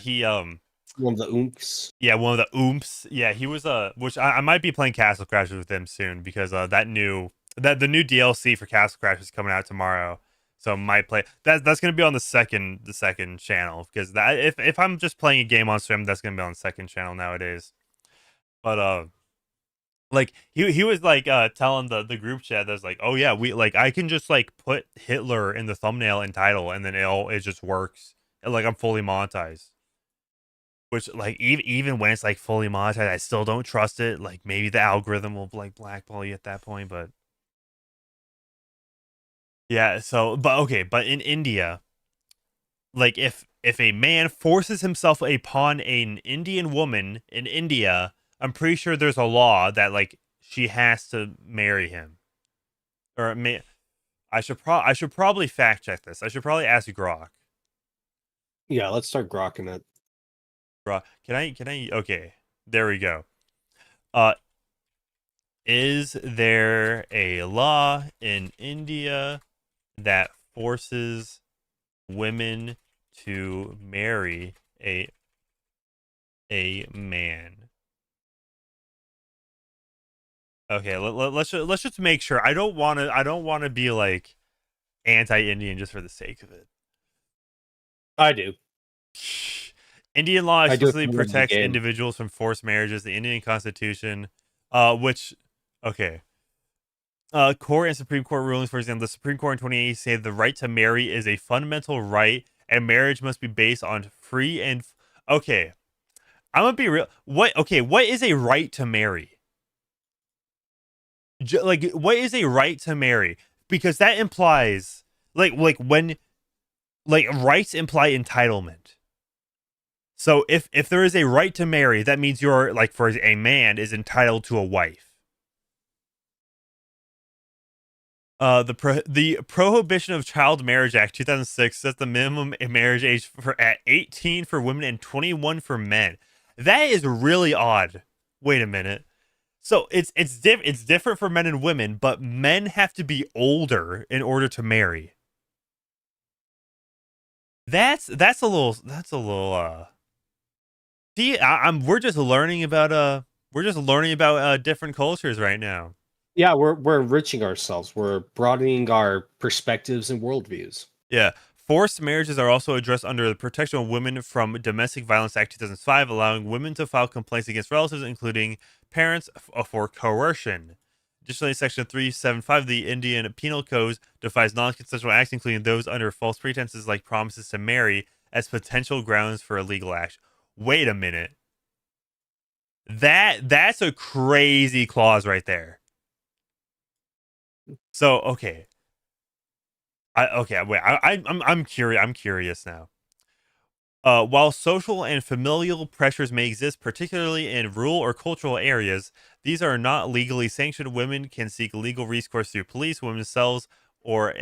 he one of the oomps. Yeah, one of the oomps. Yeah, he was which I might be playing Castle Crashers with him soon, because the new DLC for Castle Crashers is coming out tomorrow. So might play that's gonna be on the second channel, because that if I'm just playing a game on stream, that's gonna be on the second channel nowadays. But like he was like telling the group chat that's like, oh yeah, we like I can just like put Hitler in the thumbnail and title, and then it just works. And, like, I'm fully monetized. Which, like, even when it's like fully monetized, I still don't trust it. Like, maybe the algorithm will like blackball you at that point, but yeah. So, but in India, like, if a man forces himself upon an Indian woman in India, I'm pretty sure there's a law that like she has to marry him. Or I should probably fact check this. I should probably ask Grok. Yeah, let's start grokking it. Can I okay, there we go. Is there a law in India that forces women to marry a man? Okay, let's just make sure. I don't want to be like anti-Indian just for the sake of it. I do. Indian law explicitly protects individuals from forced marriages. The Indian Constitution, which, okay, court and Supreme Court rulings, for example, the Supreme Court in 2018 say the right to marry is a fundamental right, and marriage must be based on free and. Okay, I'm gonna be real. What is a right to marry? Like, what is a right to marry? Because that implies like when rights imply entitlement. So if there is a right to marry, that means you're like, for a man is entitled to a wife. The Prohibition of Child Marriage Act 2006 sets the minimum marriage age at 18 for women and 21 for men. That is really odd. Wait a minute. So it's different for men and women, but men have to be older in order to marry. That's a little. See, we're just learning about different cultures right now. Yeah, we're enriching ourselves. We're broadening our perspectives and worldviews. Yeah. Forced marriages are also addressed under the Protection of Women from Domestic Violence Act 2005, allowing women to file complaints against relatives, including parents, for coercion. Additionally, Section 375 of the Indian Penal Code defines non-consensual acts, including those under false pretenses like promises to marry, as potential grounds for illegal action. Wait a minute. That's a crazy clause right there. So, okay. I'm curious now. While social and familial pressures may exist, particularly in rural or cultural areas, these are not legally sanctioned. Women can seek legal recourse through police, women's cells, or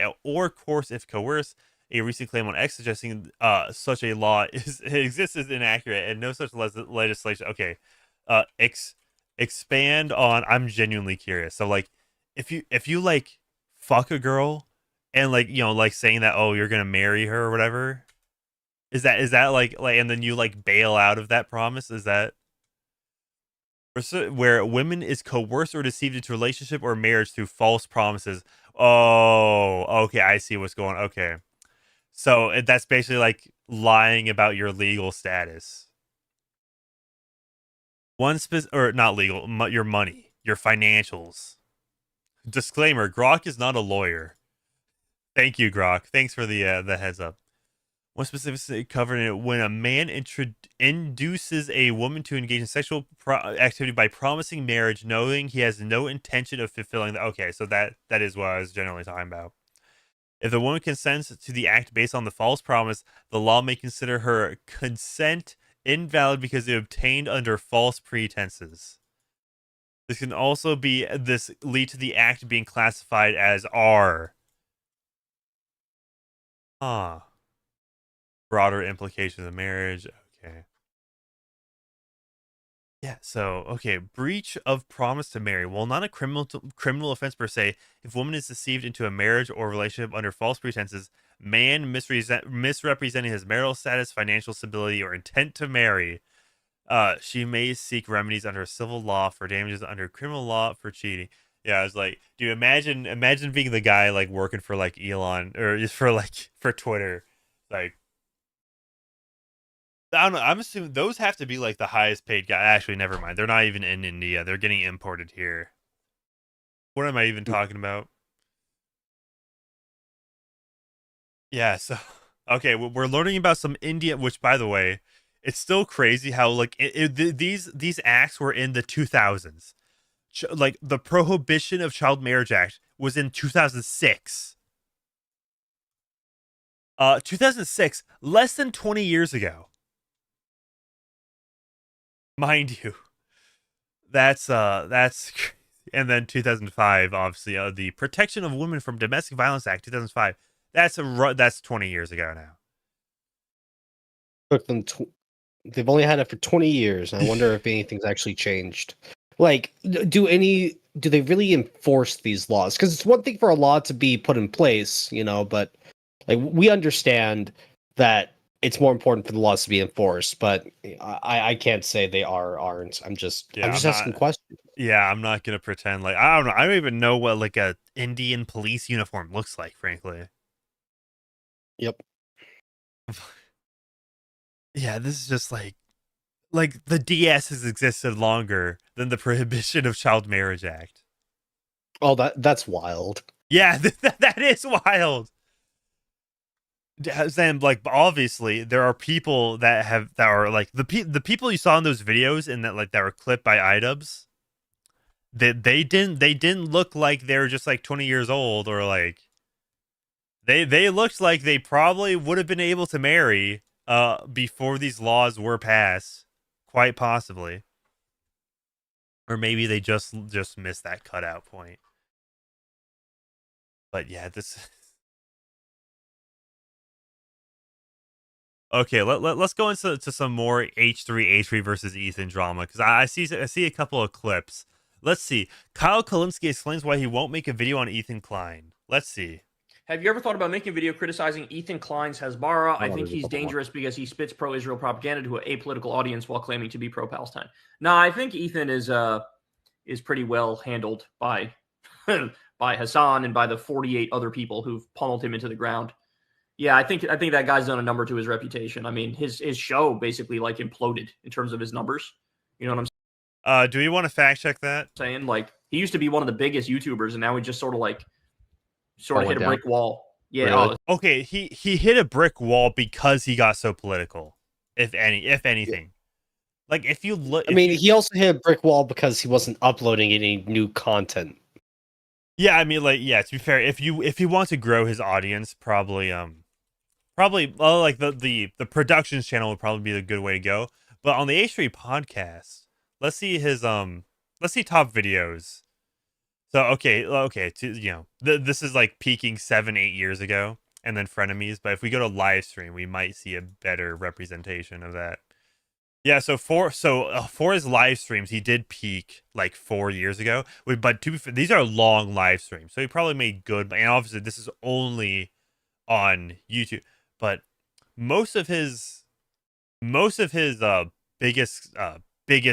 courts if coerced. A recent claim on X suggesting such a law exists is inaccurate, and no such legislation. Okay, expand on. I'm genuinely curious. So like, if you like fuck a girl and like like saying that you're gonna marry her or whatever, is that like and then you like bail out of that promise? Is that where women is coerced or deceived into relationship or marriage through false promises? Oh, okay, I see what's going on. Okay. So that's basically like lying about your legal status. Or not legal, your money, your financials. Disclaimer: Grok is not a lawyer. Thank you, Grok. Thanks for the heads up. One specific covered in it when a man induces a woman to engage in sexual activity by promising marriage, knowing he has no intention of fulfilling that. Okay, so that is what I was generally talking about. If the woman consents to the act based on the false promise, the law may consider her consent invalid because it obtained under false pretenses. This can also lead to the act being classified as R. Broader implications of marriage. Okay. Yeah, so, okay, breach of promise to marry. While not a criminal offense per se, if woman is deceived into a marriage or relationship under false pretenses, man misrepresenting his marital status, financial stability, or intent to marry, she may seek remedies under civil law for damages under criminal law for cheating. Yeah, I was like, dude, imagine being the guy like working for like Elon or just for Twitter. Like, I don't know. I'm assuming those have to be like the highest paid guy. Actually, never mind. They're not even in India. They're getting imported here. What am I even talking about? Yeah, so okay, we're learning about some India, which by the way, it's still crazy how like these acts were in the 2000s. Like the Prohibition of Child Marriage Act was in 2006. 2006, less than 20 years ago. Mind you, that's and then 2005, obviously, the Protection of Women from Domestic Violence Act 2005. That's 20 years ago now. Took them. They've only had it for 20 years. And I wonder if anything's actually changed. Like, do they really enforce these laws? Because it's one thing for a law to be put in place, but like we understand that it's more important for the laws to be enforced, but I can't say they aren't. I'm just asking questions. Yeah, I'm not gonna pretend like I don't know. I don't even know what like a Indian police uniform looks like, frankly. Yep. Yeah, this is just like the DS has existed longer than the Prohibition of Child Marriage Act. Oh, that's wild. Yeah, that is wild. Then, like, obviously, there are people that are like the people you saw in those videos and that were clipped by Idubbbz. That they didn't look like they were just like 20 years old or like they looked like they probably would have been able to marry before these laws were passed, quite possibly, or maybe they just missed that cutout point. But yeah, this. Okay, let's go into some more H3H3 versus Ethan drama because I see a couple of clips. Let's see. Kyle Kalinske explains why he won't make a video on Ethan Klein. Let's see. Have you ever thought about making a video criticizing Ethan Klein's Hezbollah? I think he's dangerous because he spits pro-Israel propaganda to an apolitical audience while claiming to be pro-Palestine. No, I think Ethan is pretty well handled by by Hassan and by the 48 other people who've pummeled him into the ground. Yeah, I think that guy's done a number to his reputation. I mean, his show basically like imploded in terms of his numbers. You know what I'm saying? Do we want to fact check that? Saying like he used to be one of the biggest YouTubers, and now he just sort of hit a brick wall. Yeah. Really? Okay, he hit a brick wall because he got so political. If anything, like if you look, I mean, he also hit a brick wall because he wasn't uploading any new content. Yeah, I mean, like, yeah. To be fair, if you want to grow his audience, probably like the productions channel would probably be the good way to go. But on the H3 podcast, let's see top videos. So okay, this is like peaking 7-8 years ago, and then frenemies. But if we go to live stream, we might see a better representation of that. Yeah, so for his live streams, he did peak like 4 years ago. But these are long live streams, so he probably made good. And obviously, this is only on YouTube. But most of his biggest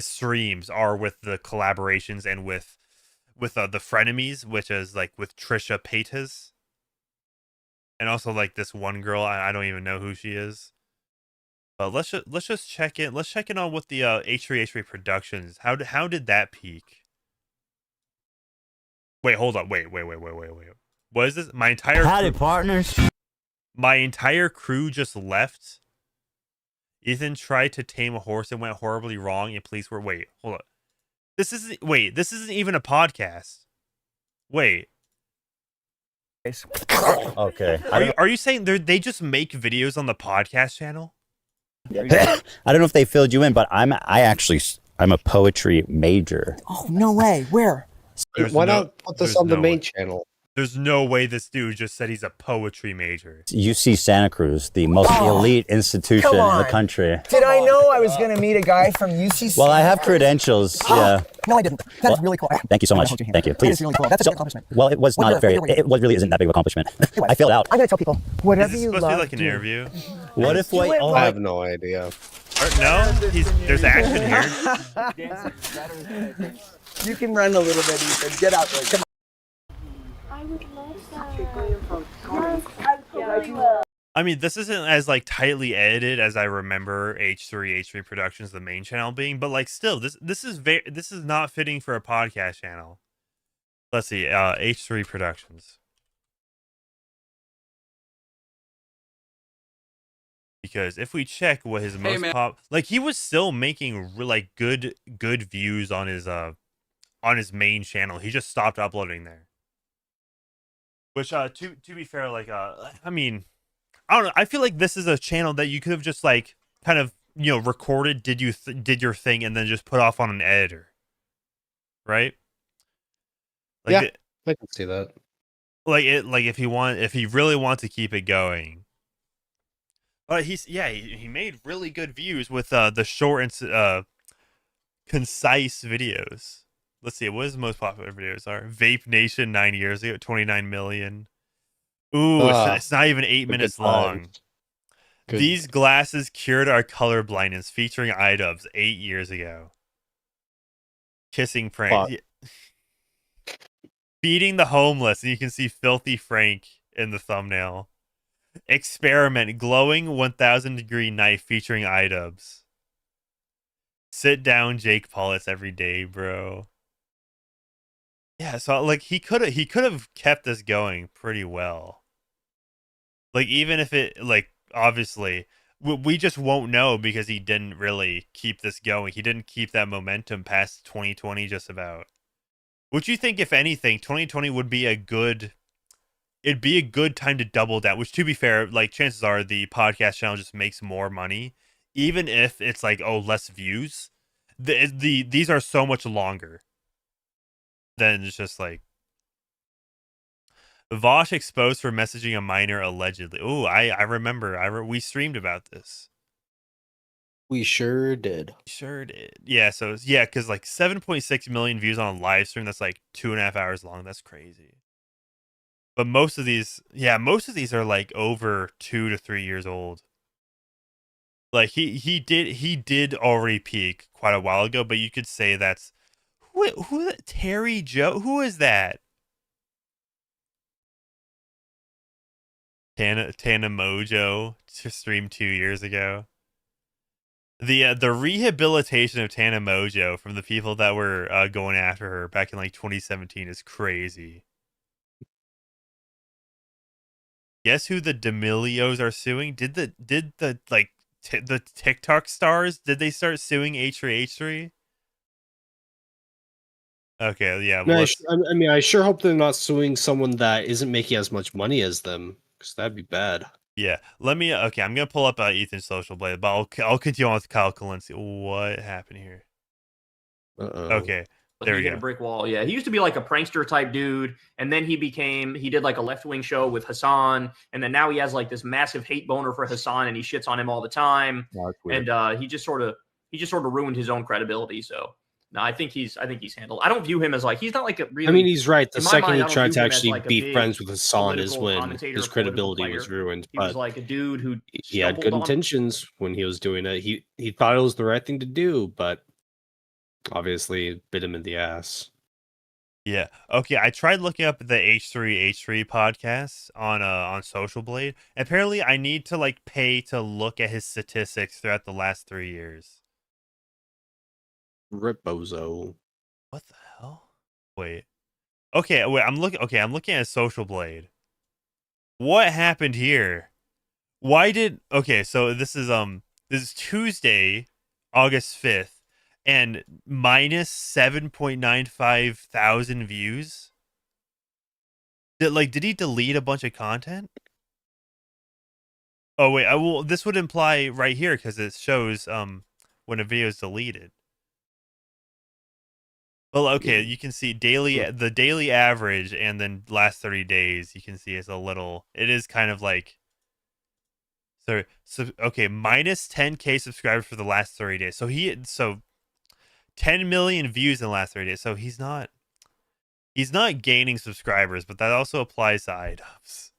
streams are with the collaborations and with the frenemies, which is like with Trisha Paytas, and also like this one girl. I don't even know who she is. Let's just check in. Let's check in on what the H3H3 Productions. How did that peak? Wait, hold on. Wait. What is this? My entire partners. My entire crew just left. Ethan tried to tame a horse and went horribly wrong. And police were hold on. This isn't even a podcast. Wait. Okay. Are you saying they just make videos on the podcast channel? I don't know if they filled you in, but I'm a poetry major. Oh, no way. Where? Why not put this on the main channel? There's no way this dude just said he's a poetry major. UC Santa Cruz, the most elite institution in the country. Did I know I was going to meet a guy from UC? Well, I have credentials. Yeah. No, I didn't. That's really cool. Thank you so much. Thank you. Please. That is really cool. That's a big accomplishment. Well, it was not very. It really isn't that big of an accomplishment. I failed out. I'm going to tell people whatever is this you supposed love. to be like an interview? What if we? I have no idea. No, there's action here. You can run a little bit, Ethan. Get out there. Come on. I would love that. I mean, this isn't as like tightly edited as I remember H3H3 Productions, the main channel being, but like still, this is not fitting for a podcast channel. Let's see, H3 Productions. Because if we check what his most like he was still making like good views on his main channel. He just stopped uploading there. Which to be fair, like I mean, I don't know. I feel like this is a channel that you could have just like kind of, recorded, did your thing, and then just put off on an editor, right? Like yeah, I can see that. Like if he really wants to keep it going. But he made really good views with the short and concise videos. Let's see, what his most popular videos are. Vape Nation 9 years ago, 29 million. Ooh, it's not even 8 minutes long. These glasses cured our color blindness, featuring Idubbbz 8 years ago. Kissing prank. Yeah. Feeding the homeless, and you can see Filthy Frank in the thumbnail. Experiment, glowing 1000 degree knife featuring Idubbbz. Sit down, Jake Paulus every day, bro. Yeah, so like he could have kept this going pretty well. Like even if it like obviously we just won't know because he didn't really keep this going. He didn't keep that momentum past 2020 just about. Would you think if anything 2020 would be it'd be a good time to double down, which to be fair, like chances are the podcast channel just makes more money even if it's like less views. These are so much longer. Then it's just like Vosh exposed for messaging a minor allegedly. Oh, I remember. We streamed about this. We sure did. Yeah, so because like 7.6 million views on a live stream that's like 2.5 hours long. That's crazy. But most of these are like over 2 to 3 years old. Like he did already peak quite a while ago, but you could say that's who Terry Joe? Who is that? Tana Mojo streamed 2 years ago. The rehabilitation of Tana Mojo from the people that were going after her back in like 2017 is crazy. Guess who the D'Amelios are suing? Did the the TikTok stars, did they start suing H3H3? Okay, yeah. Well, I sure hope they're not suing someone that isn't making as much money as them, because that'd be bad. Yeah, let me. Okay, I'm gonna pull up Ethan's social blade, but I'll continue on with Kyle Kalinske. What happened here? Okay, there we hit go. A brick wall. Yeah, he used to be like a prankster type dude, and then he did like a left wing show with Hassan, and then now he has like this massive hate boner for Hassan, and he shits on him all the time. And he he just sort of ruined his own credibility. So no, I think he's handled. I don't view him as like he's not like a really. I mean, he's right. The in my second mind, he I don't tried view to him as, actually like, a be big friends with Hassan is political when commentator, his political credibility was player. ruined. He was But like a dude who he had good intentions when he was doing it. He thought it was the right thing to do, but obviously it bit him in the ass. Yeah. Okay. I tried looking up the H3H3 podcast on Social Blade. Apparently, I need to like pay to look at his statistics throughout the last 3 years. Rip bozo. What the hell? Wait. Okay. Wait. I'm looking. Okay. I'm looking at Social Blade. What happened here? Why did? Okay. So this is Tuesday, August 5th. And minus 7.95 thousand views. Did he delete a bunch of content? Oh wait, this would imply right here because it shows when a video is deleted. Well, okay, you can see the daily average and then last 30 days. You can see it's a little. It is kind of like. So okay, minus 10K subscribers for the last 30 days. So 10 million views in the last 30 days. So he's not gaining subscribers, but that also applies to Idubbbz.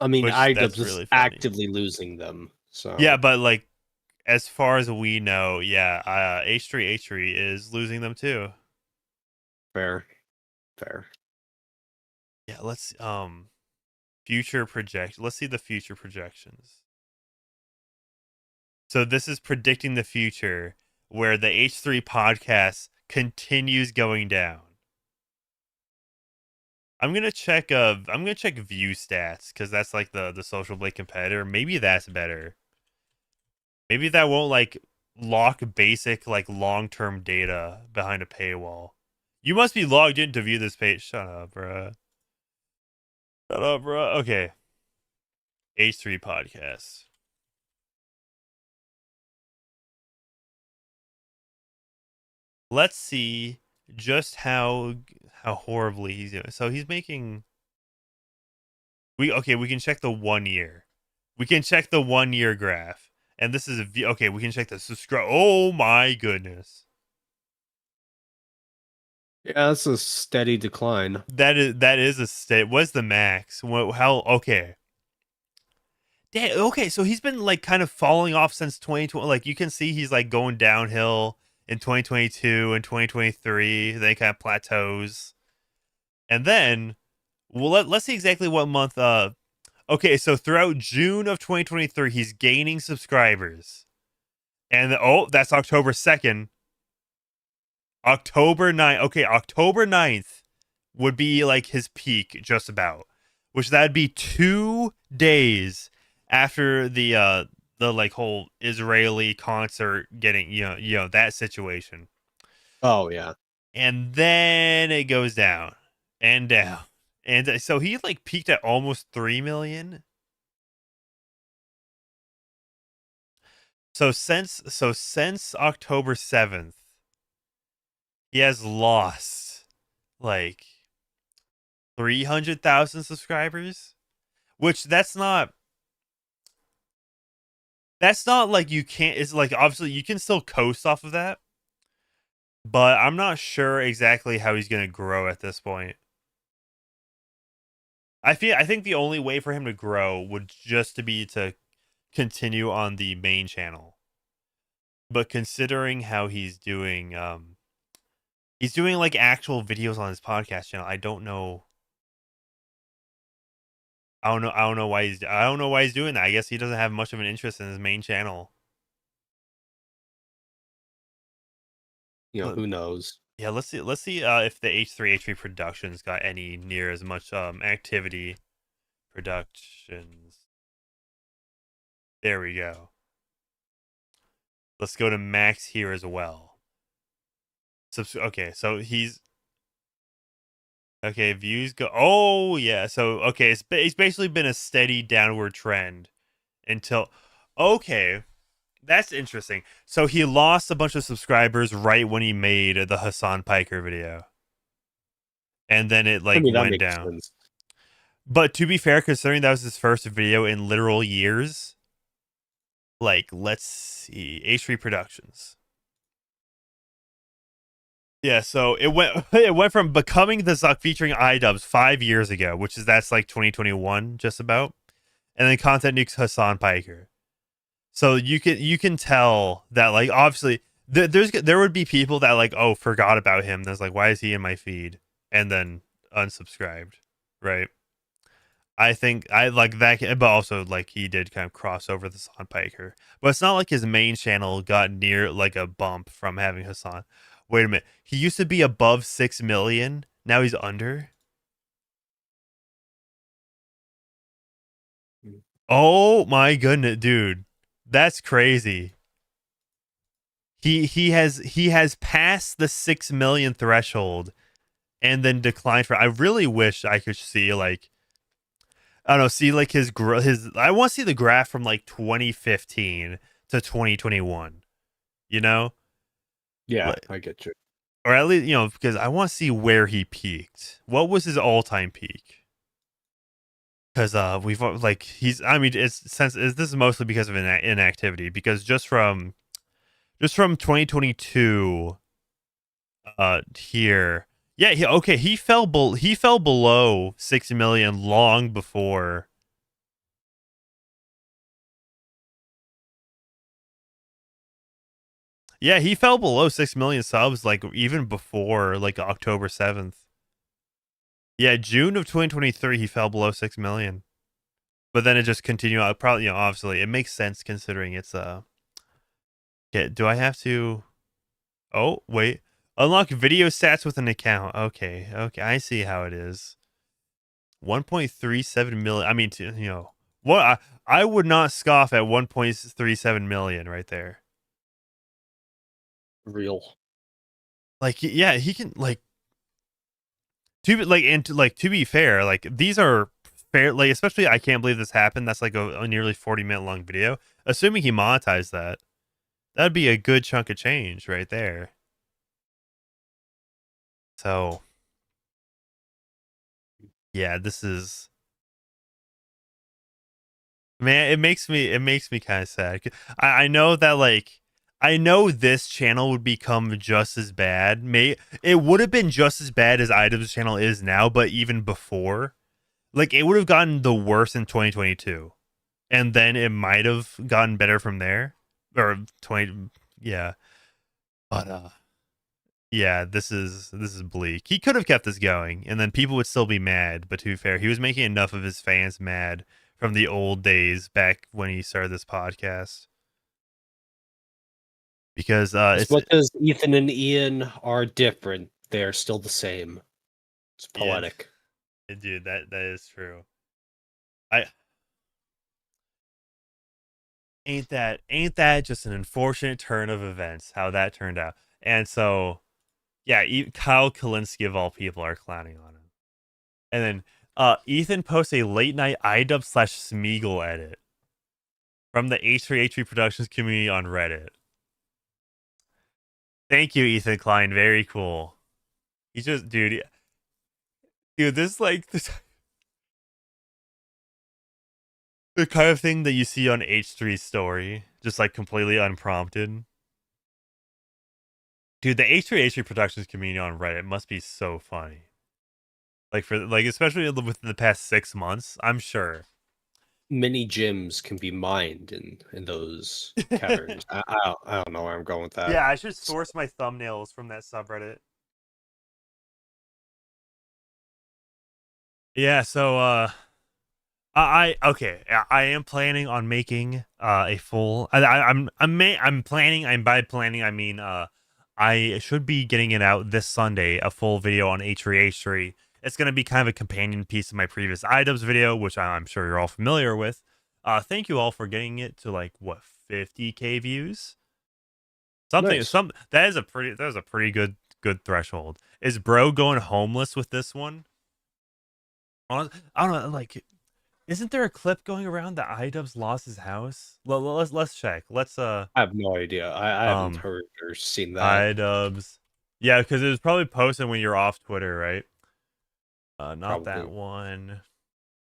I mean, Idubbbz is really actively losing them. So yeah, but like as far as we know, yeah, H3H3 is losing them too. Fair. Yeah, let's future projection. Let's see the future projections. So this is predicting the future, where the H3 podcast continues going down. I'm gonna check view stats because that's like the Social Blade competitor. Maybe that's better. Maybe that won't like lock basic like long-term data behind a paywall. You must be logged in to view this page. Shut up, bruh. Okay. H3 podcast. Let's see just how horribly he's doing. So he's making. We can check the 1 year. We can check the 1 year graph, and this is okay. We can check the subscribe. Oh my goodness. Yeah, that's a steady decline. That is a state. What's the max? How? Okay. Okay, so he's been like kind of falling off since 2020. Like you can see he's like going downhill in 2022 and 2023. Then he kind of plateaus, and then let's see exactly what month. Okay, so throughout June of 2023, he's gaining subscribers, and that's October 2nd. October 9th. Okay, October 9th would be like his peak, just about, which that'd be 2 days after the like whole Israeli concert getting you know that situation. Oh yeah. And then it goes down and down. And so he like peaked at almost 3 million. So since October 7th, he has lost like 300,000 subscribers, which that's not like you can't. It's like obviously you can still coast off of that, but I'm not sure exactly how he's going to grow at this point. I think the only way for him to grow would just to be to continue on the main channel. But considering how he's doing like actual videos on his podcast channel, I don't know why he's doing that. I guess he doesn't have much of an interest in his main channel. Who knows? Yeah, let's see if the H3H3 Productions got any near as much activity. Productions. There we go. Let's go to Max here as well. Okay, so he's okay. Views go. Oh yeah. So okay, it's basically been a steady downward trend until. Okay, that's interesting. So he lost a bunch of subscribers right when he made the Hassan Piker video, and then it like went down. Sense. But to be fair, considering that was his first video in literal years, like, let's see, H3 Productions. Yeah, so it went from becoming the Zuck featuring Idubbbz 5 years ago, that's like 2021, just about, and then content nukes Hassan Piker. So you can tell that, like, obviously there would be people that, like, oh, forgot about him. That's like, why is he in my feed? And then unsubscribed, right? I think I like that, but also, like, he did kind of cross over the Hassan Piker, but it's not like his main channel got near like a bump from having Hassan. Wait a minute, he used to be above 6 million. Now he's under. Oh my goodness, dude, that's crazy. He has passed the 6 million threshold and then declined for. I really wish I could see, like, I don't know, see like his I want to see the graph from like 2015 to 2021, you know? Yeah, like, I get you. Or at least, because I want to see where he peaked. What was his all-time peak? Because we've like this is mostly because of inactivity, because just from 2022 here. Yeah, he fell below 6 million long before. Yeah, he fell below 6 million subs, like, even before, like, October 7th. Yeah, June of 2023 he fell below 6 million. But then it just continued out. Probably, obviously it makes sense considering it's yeah, do I have to? Oh, wait. Unlock video stats with an account. Okay, I see how it is. 1.37 million. I mean, what I would not scoff at 1.37 million right there. Real. Like, yeah, he can, like, to be fair, like, these are fair, like, especially, I can't believe this happened. That's like a nearly 40-minute long video. Assuming he monetized that'd be a good chunk of change right there. So, yeah, this is, man, it makes me kind of sad. I know that, like, I know this channel would become just as bad. It would have been just as bad as Idubbbz channel is now, but even before, like, it would have gotten the worst in 2022, and then it might have gotten better from there, or 20, yeah. But yeah, this is bleak. He could have kept this going, and then people would still be mad. But to be fair, he was making enough of his fans mad from the old days back when he started this podcast. Because as much as Ethan and Ian are different, they're still the same. It's poetic. Yeah, dude, that is true. Ain't that just an unfortunate turn of events, how that turned out. And so, yeah, Kyle Kalinske of all people are clowning on him. And then Ethan posts a late night Idubbbz/Smeagol edit from the H3H3 Productions community on Reddit. Thank you, Ethan Klein. Very cool. He just, dude, this, like, this, the kind of thing that you see on H3's story, just, like, completely unprompted. Dude, the H3H3 Productions community on Reddit must be so funny. Like, especially within the past 6 months, I'm sure. Mini gyms can be mined in those caverns. I don't know where I'm going with that. Yeah, I should source my thumbnails from that subreddit. Yeah, so I am planning on making a full. I'm planning. And by planning, I mean I should be getting it out this Sunday. A full video on H3H3. It's going to be kind of a companion piece of my previous Idubbbz video, which I'm sure you're all familiar with. Thank you all for getting it to, like, what, 50K views? Nice. That is a pretty good threshold. Is bro going homeless with this one? I don't know, like, isn't there a clip going around that Idubbbz lost his house? Let's check. I have no idea. I haven't heard or seen that. Idubbbz. Yeah, because it was probably posted when you're off Twitter, right? Not Probably. that one.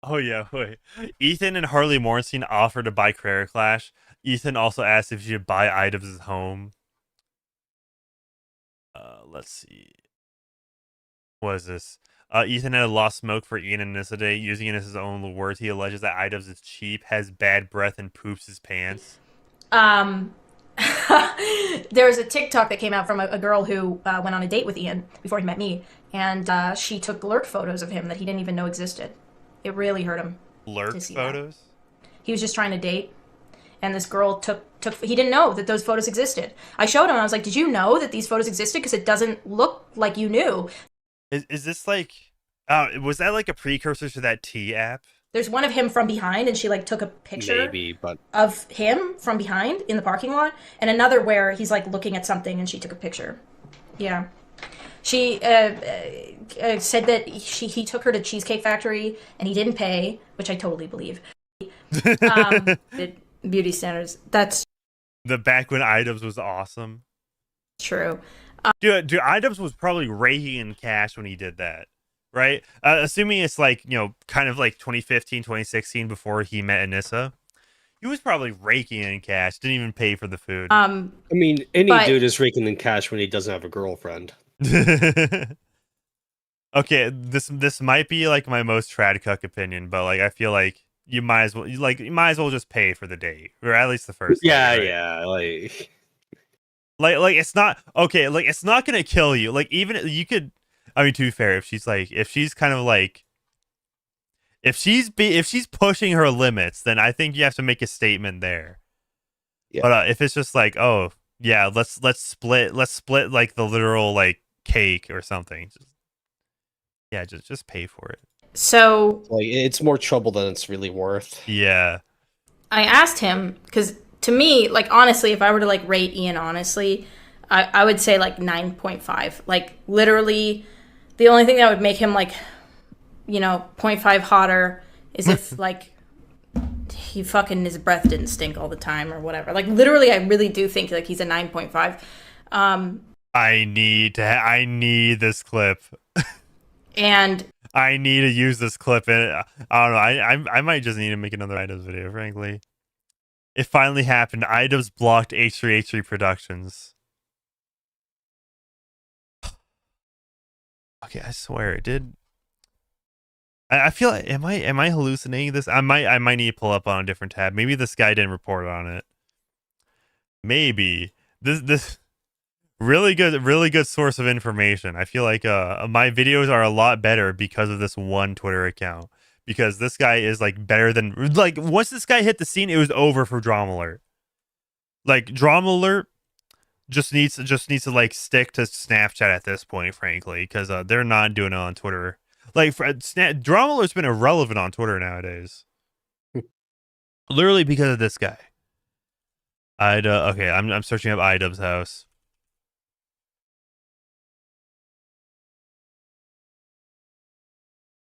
Oh yeah, wait. Ethan and Harley Morenstein offered to buy Career Clash. Ethan also asked if she should buy Idubbbz' home. Let's see. What is this? Ethan had a lost smoke for Ian and Nissa today. Using it as his own words, he alleges that Idubbbz is cheap, has bad breath, and poops his pants. There was a TikTok that came out from a girl who went on a date with Ian before he met me, and she took lurk photos of him that he didn't even know existed. It really hurt him. Lurk photos? That. He was just trying to date, and this girl took. He didn't know that those photos existed. I showed him, and I was like, "Did you know that these photos existed? Because it doesn't look like you knew." Is this like? Was that like a precursor to that T app? There's one of him from behind, and she like took a picture of him from behind in the parking lot, and another where he's like looking at something, and she took a picture. Yeah, she said that he took her to Cheesecake Factory, and he didn't pay, which I totally believe. Beauty standards. That's the back when Idubbbz was awesome. True. Dude, Idubbbz was probably raking in cash when he did that. Right? Assuming it's like, kind of like 2015, 2016 before he met Anissa. He was probably raking in cash, didn't even pay for the food. I mean, any dude is raking in cash when he doesn't have a girlfriend. Okay, this might be like my most trad cuck opinion, but like I feel like you might as well just pay for the date. Or at least the first Yeah, day, right? yeah. Like it's not okay, like it's not gonna kill you. Like even you could, I mean, to be fair, if she's pushing her limits, then I think you have to make a statement there. Yeah. But if it's just like, oh yeah, let's split like the literal like cake or something. Just pay for it. So like it's more trouble than it's really worth. Yeah. I asked him because to me, like honestly, if I were to like rate Ian honestly, I would say like 9.5. Like literally. The only thing that would make him, like, 0.5 hotter is if, like, his breath didn't stink all the time or whatever. Like, literally, I really do think, like, he's a 9.5. I need this clip. And I need to use this clip. And I don't know. I might just need to make another Idubbbz video, frankly. It finally happened. Idubbbz blocked H3H3 Productions. Okay, I swear it did. I feel like am I hallucinating this? I might need to pull up on a different tab. Maybe this guy didn't report on it. Maybe this really good source of information. I feel like my videos are a lot better because of this one Twitter account. Because this guy is like better than like once this guy hit the scene, it was over for Drama Alert. Like Drama Alert just needs to like stick to Snapchat at this point, frankly, because they're not doing it on Twitter. Like Drama Alert's been irrelevant on Twitter nowadays, literally because of this guy. Okay, I'm searching up Idubbbz house.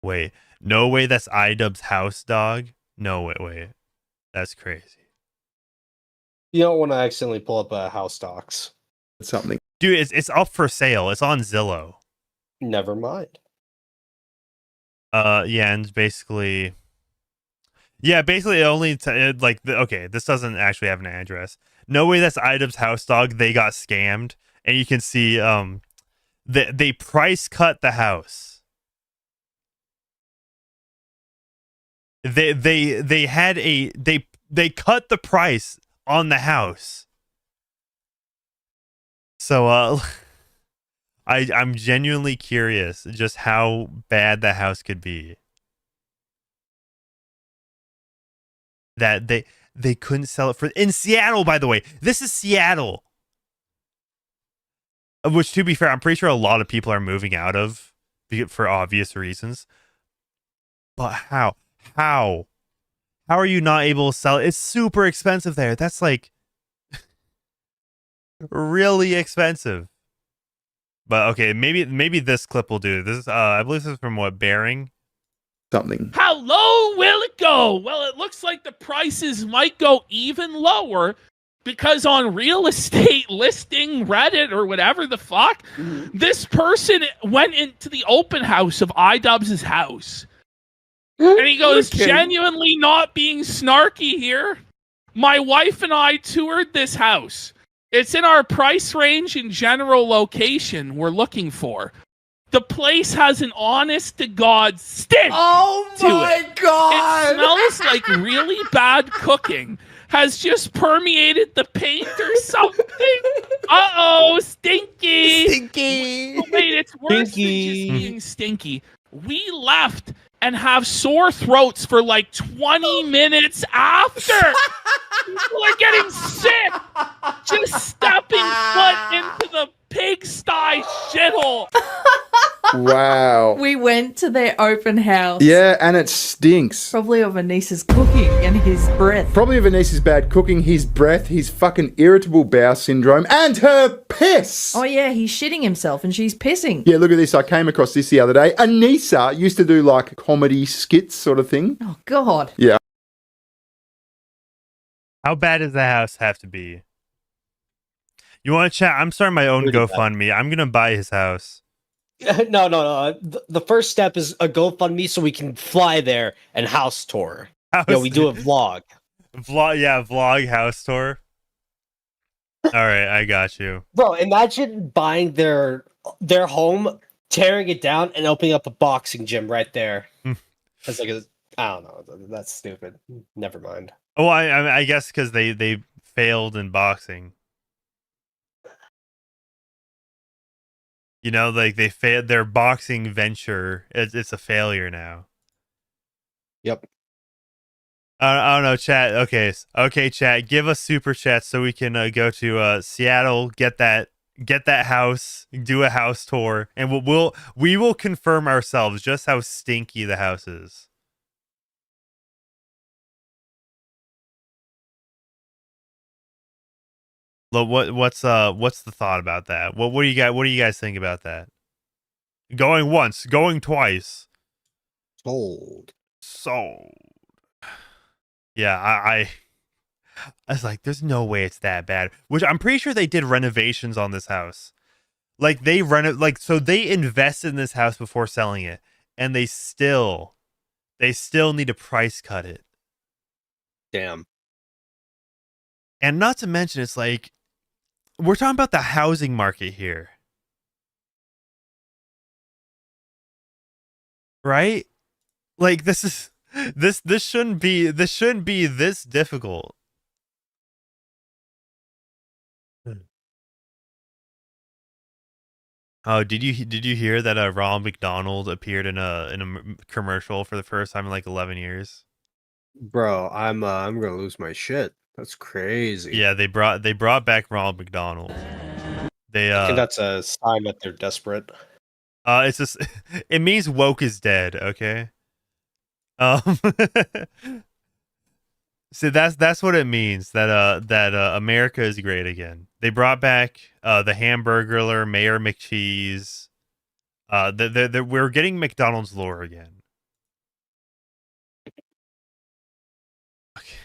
Wait, no way, that's Idubbbz house, dog. No wait, that's crazy. You don't want to accidentally pull up house docs. Something. Dude, it's up for sale. It's on Zillow. Never mind. Yeah, and basically it only okay, this doesn't actually have an address. No way, that's Idubbbz house, dog. They got scammed, and you can see they price cut the house. They cut the price on the house. So I'm genuinely curious just how bad the house could be. That they couldn't sell it for in Seattle, by the way. This is Seattle. Which, to be fair, I'm pretty sure a lot of people are moving out of for obvious reasons. But how? How are you not able to sell it? It's super expensive there. That's like really expensive. But okay, maybe this clip will do. This is I believe this is from what, Bearing? Something. How low will it go? Well, it looks like the prices might go even lower because on real estate listing, Reddit, or whatever the fuck, this person went into the open house of Idubbbz' house. And he goes, genuinely not being snarky here, My wife and I toured this house. It's in our price range and general location we're looking for. The place has an honest to God stink. Oh my God! It smells like really bad cooking. Has just permeated the paint or something. Uh-oh, stinky. Stinky. Oh, wait, it's worse than just being stinky. We left and have sore throats for like 20 minutes after. People are getting sick. Just stepping foot into the pigsty shithole. Wow. We went to their open house. Yeah, and it stinks. Probably of Anissa's cooking and his breath. Probably of Anissa's bad cooking, his breath, his fucking irritable bowel syndrome, and her piss. Oh yeah, he's shitting himself and she's pissing. Yeah, look at this. I came across this the other day. Anissa used to do like comedy skits sort of thing. Oh God. Yeah. How bad does the house have to be? You want to chat? I'm starting my own GoFundMe. I'm gonna buy his house. No. The first step is a GoFundMe so we can fly there and house tour. We do a vlog. Vlog house tour. All right, I got you. Bro, imagine buying their home, tearing it down, and opening up a boxing gym right there. It's like I don't know. That's stupid. Never mind. Oh, I guess because they failed in boxing. You know, like they failed their boxing venture. It's a failure now. Yep. I don't know, chat. Okay, chat. Give us super chat so we can go to Seattle, get that house, do a house tour, and we will confirm ourselves just how stinky the house is. What's the thought about that? What do you guys think about that? Going once, going twice. Sold. Yeah, I was like, there's no way it's that bad. Which I'm pretty sure they did renovations on this house. Like so they invested in this house before selling it, and they still need to price cut it. Damn. And not to mention, it's like, we're talking about the housing market here. Right? Like this shouldn't be this difficult. Oh, did you hear that Ronald McDonald appeared in a commercial for the first time in like 11 years? Bro, I'm gonna lose my shit. That's crazy. Yeah, they brought back Ronald McDonald. I think that's a sign that they're desperate. It's just it means woke is dead. Okay. So that's what it means, that America is great again. They brought back the Hamburglar, Mayor McCheese. We're getting McDonald's lore again. Okay.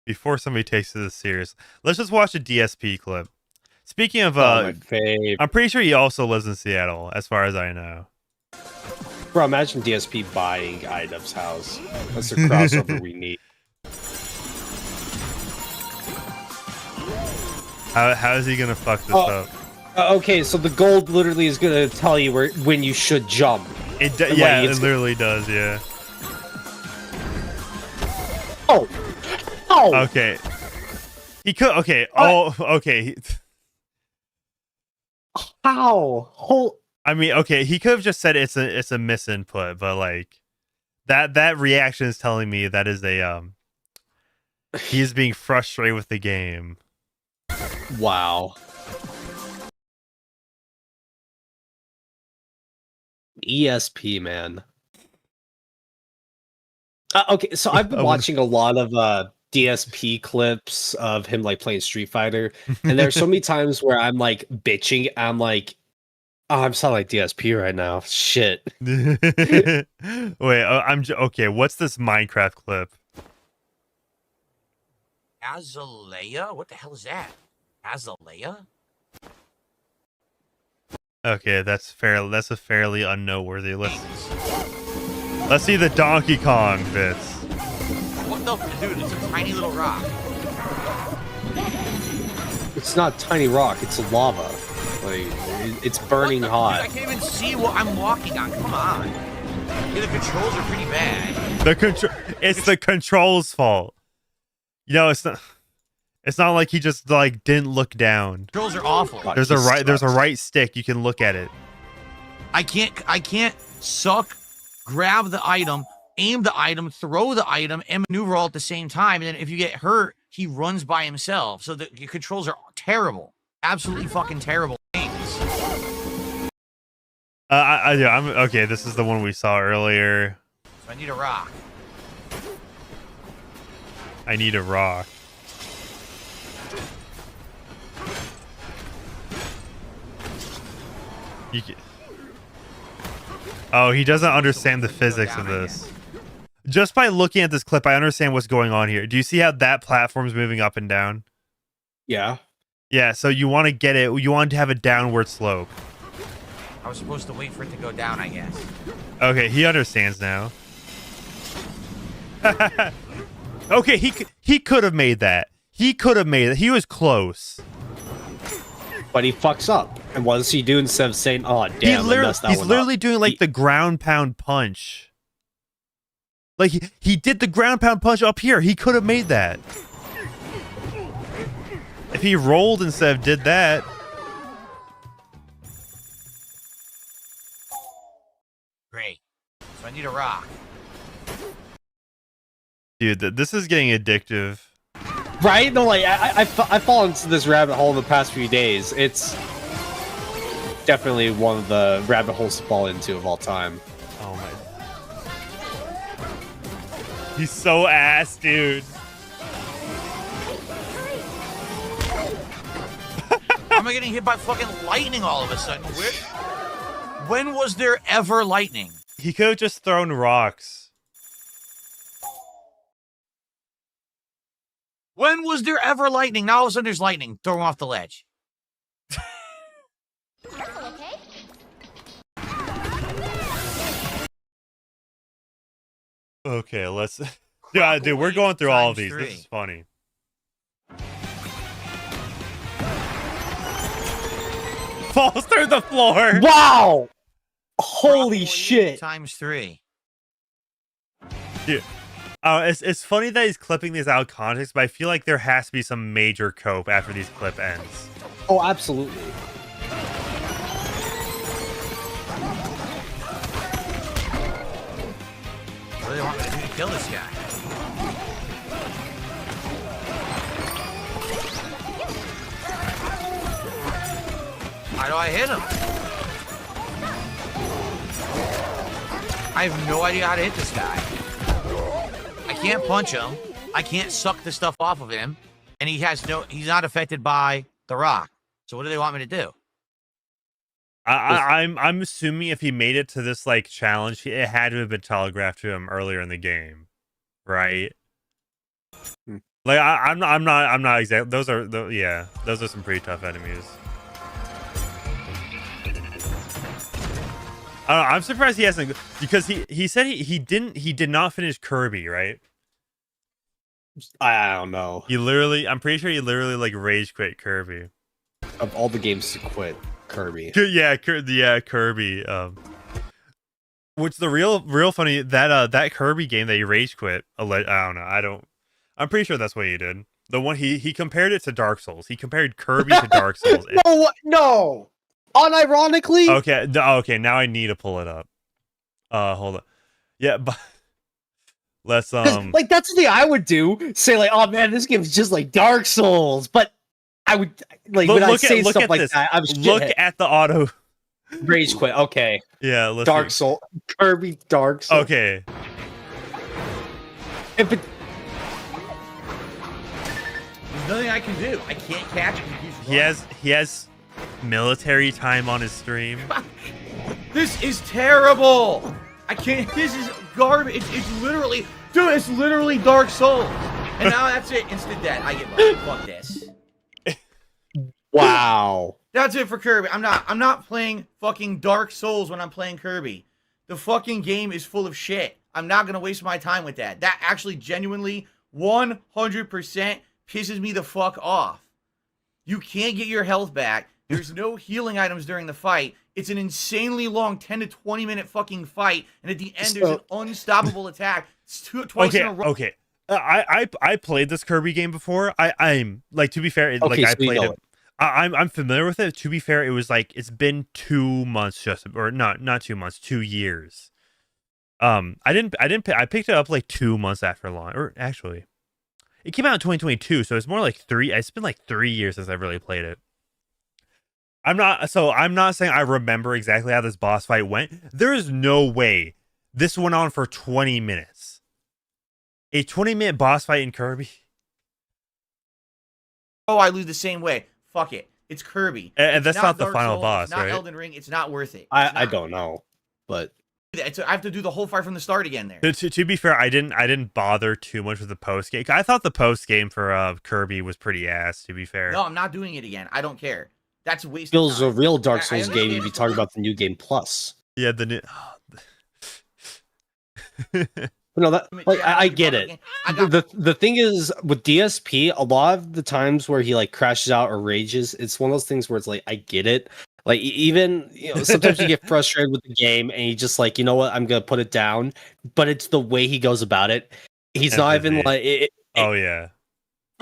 Before somebody takes this serious, let's just watch a DSP clip. Speaking of, my fave. I'm pretty sure he also lives in Seattle, as far as I know. Bro, imagine DSP buying Idubbbz house. That's the crossover we need. How is he gonna fuck this up? Okay, so the gold literally is gonna tell you when you should jump. It literally does. Yeah. Oh. Okay. He could. Okay. Oh. Okay. How? I mean, okay. He could have just said it's a misinput, but like that reaction is telling me that is a he's being frustrated with the game. Wow. ESP, man. Okay, so I've been watching a lot of DSP clips of him like playing Street Fighter, and there's so many times where I'm like bitching. I'm like, oh, I'm sounding like DSP right now. Shit. Wait, okay. What's this Minecraft clip? Azalea? What the hell is that? Azalea? Okay, that's a fairly unnoteworthy. Let's see the Donkey Kong bits. What the dude? It's a tiny little rock. It's not tiny rock, it's lava. Like, it's burning hot. Dude, I can't even see what I'm walking on. Come on. Yeah, the controls are pretty bad. It's the controls' fault. You know, it's not like he just like didn't look down. Controls are awful. There's a right stick. You can look at it. I can't suck, grab the item, aim the item, throw the item, and maneuver all at the same time. And then if you get hurt, he runs by himself. So the controls are terrible. Absolutely fucking terrible things. I'm okay. This is the one we saw earlier. So I need a rock. I need a rock. You can... Oh, he doesn't understand the physics of this. Just by looking at this clip, I understand what's going on here. Do you see how that platform's moving up and down? Yeah. Yeah, so you want to get it. You want to have a downward slope. I was supposed to wait for it to go down, I guess. Okay, he understands now. Okay, he could have made that. He could have made it. He was close. But he fucks up. And what does he do instead of saying, "Oh damn, he's literally doing like the ground pound punch." Like he did the ground pound punch up here. He could have made that. If he rolled instead of did that. Great. So I need a rock. Dude, this is getting addictive. Right? No, like I've fallen into this rabbit hole in the past few days. It's definitely one of the rabbit holes to fall into of all time. Oh my! He's so ass, dude. How am I getting hit by fucking lightning all of a sudden? When was there ever lightning? He could have just thrown rocks. When was there ever lightning? Now all of a sudden there's lightning. Throw him off the ledge. Okay, let's... Yeah, dude, we're going through all of these. This is funny. Falls through the floor. Wow! Holy shit! ×3. Dude, it's funny that he's clipping these out of context, but I feel like there has to be some major cope after these clip ends. Oh, absolutely. What do they want me to do to kill this guy? How do I hit him? I have no idea how to hit this guy. I can't punch him. I can't suck the stuff off of him. And he's not affected by the rock. So what do they want me to do? I'm assuming if he made it to this like challenge, it had to have been telegraphed to him earlier in the game, right? Like I'm not exactly. Those are some pretty tough enemies. I don't know, I'm surprised he hasn't, because he said he did not finish Kirby, right? I don't know. I'm pretty sure he literally like rage quit Kirby. Of all the games to quit, Kirby. Yeah, Kirby. Which the real funny that Kirby game that he rage quit. I don't know. I'm pretty sure that's what he did. The one he compared it to Dark Souls. He compared Kirby to Dark Souls. No. Unironically. Okay. Now I need to pull it up. Hold on. Yeah, but let's like that's the thing I would do. Say like, oh man, this game is just like Dark Souls. But I would like when I say stuff like that. I'm look at the auto rage quit. Okay. Yeah. Let's Dark Soul. Kirby Dark Soul. Okay. If it. There's nothing I can do. I can't catch him. He has military time on his stream. This is terrible. I can't. This is garbage. It's literally, dude. It's literally Dark Souls. And now that's it. Instant death. I get fuck this. Wow. That's it for Kirby. I'm not playing fucking Dark Souls when I'm playing Kirby. The fucking game is full of shit. I'm not gonna waste my time with that. That actually genuinely 100% pisses me the fuck off. You can't get your health back. There's no healing items during the fight. It's an insanely long 10 to 20 minute fucking fight, and at the end there's an unstoppable attack. It's twice in a row. Okay. I played this Kirby game before. I'm like, to be fair, Okay, like I so you played know it. I'm familiar with it. To be fair, it was like it's been 2 months or not 2 months, 2 years. I picked it up like 2 months after launch, or actually, it came out in 2022, so it's more like 3. It's been like 3 years since I've really played it. I'm not saying I remember exactly how this boss fight went. There is no way this went on for 20 minutes. A 20-minute boss fight in Kirby. Oh, I lose the same way. Fuck it. It's Kirby. And that's not the Dark final Souls, boss, it's not right? Elden Ring. It's not worth it. I don't know, but I have to do the whole fight from the start again there. To be fair, I didn't bother too much with the post game. I thought the post game for Kirby was pretty ass. To be fair, No, I'm not doing it again. I don't care. That's a waste. feels of a time. real Dark I Souls game. understand You'd be it's talking fun. about the new game plus. Yeah, the new. No, that like I get it. The thing is with DSP, a lot of the times where he like crashes out or rages, it's one of those things where it's like I get it. Like even sometimes you get frustrated with the game and you just like, you know what, I'm gonna put it down. But it's the way he goes about it. He's not even like oh yeah.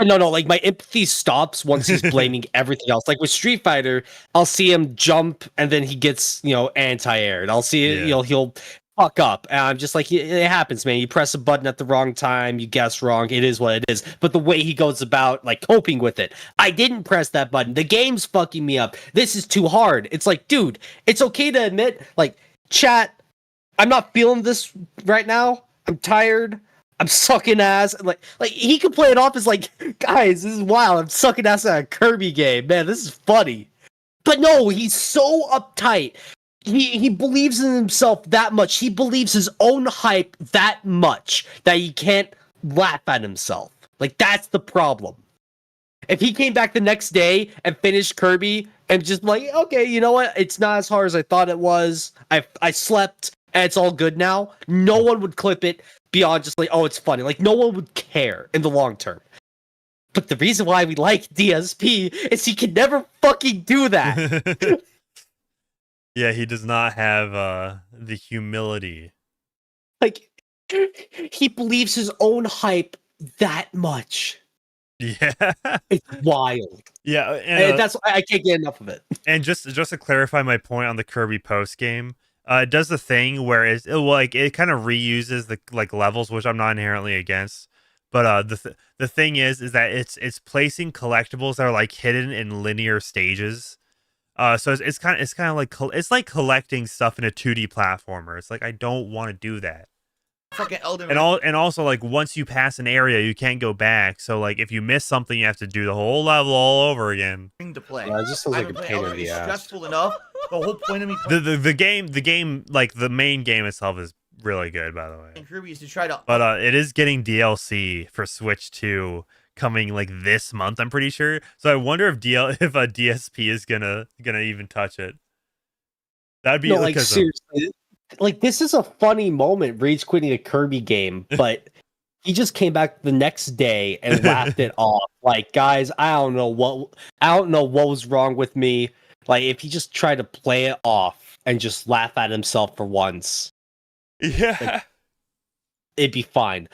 No, like my empathy stops once he's blaming everything else. Like with Street Fighter, I'll see him jump and then he gets, anti-air. And I'll see it, he'll fuck up. And I'm just like, it happens, man. You press a button at the wrong time, you guess wrong. It is what it is. But the way he goes about like coping with it, I didn't press that button. The game's fucking me up. This is too hard. It's like, dude, it's okay to admit, like, chat, I'm not feeling this right now. I'm tired. I'm sucking ass. Like he could play it off as like, guys, this is wild. I'm sucking ass at a Kirby game, man. This is funny. But no, he's so uptight. He believes in himself that much. He believes his own hype that much that he can't laugh at himself. Like that's the problem. If he came back the next day and finished Kirby and just like, okay, you know what? It's not as hard as I thought it was. I slept and it's all good now. No one would clip it beyond just like, oh, it's funny. Like no one would care in the long term. But the reason why we like DSP is he can never fucking do that. Yeah, he does not have the humility. Like he believes his own hype that much. Yeah, it's wild. Yeah, and that's I can't get enough of it. And just to clarify my point on the Kirby post game, it does the thing where it kind of reuses the like levels, which I'm not inherently against. But the thing is that it's placing collectibles that are like hidden in linear stages. So it's kind of like it's like collecting stuff in a 2D platformer. It's like I don't want to do that. Fucking Elden Ring. And also like once you pass an area, you can't go back. So like if you miss something, you have to do the whole level all over again. To play. It just sounds like a pain in the ass. Stressful enough. The whole point of me. The game, like the main game itself is really good, by the way. And Kirby is to try to. But it is getting DLC for Switch 2 coming like this month, I'm pretty sure. So I wonder if a DSP is gonna even touch it. That'd be like seriously. Like this is a funny moment, rage quitting a Kirby game, but he just came back the next day and laughed it off. Like, guys, I don't know what was wrong with me. Like, if he just tried to play it off and just laugh at himself for once, yeah, it'd be fine.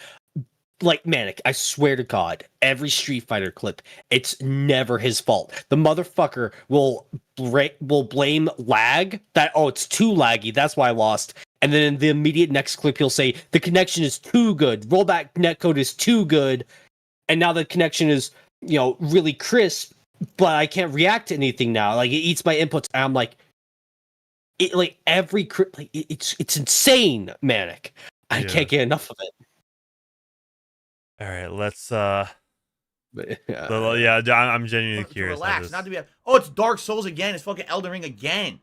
Like Manic, I swear to God, every Street Fighter clip, it's never his fault. The motherfucker will blame lag, that, oh, it's too laggy, that's why I lost. And then in the immediate next clip, he'll say, the connection is too good, rollback netcode is too good, and now the connection is, really crisp, but I can't react to anything now. Like, it eats my inputs, and I'm like, it's insane, Manic. I can't get enough of it. All right, let's I'm genuinely curious. Relax, not to be. Oh, it's Dark Souls again. It's fucking Elden Ring again.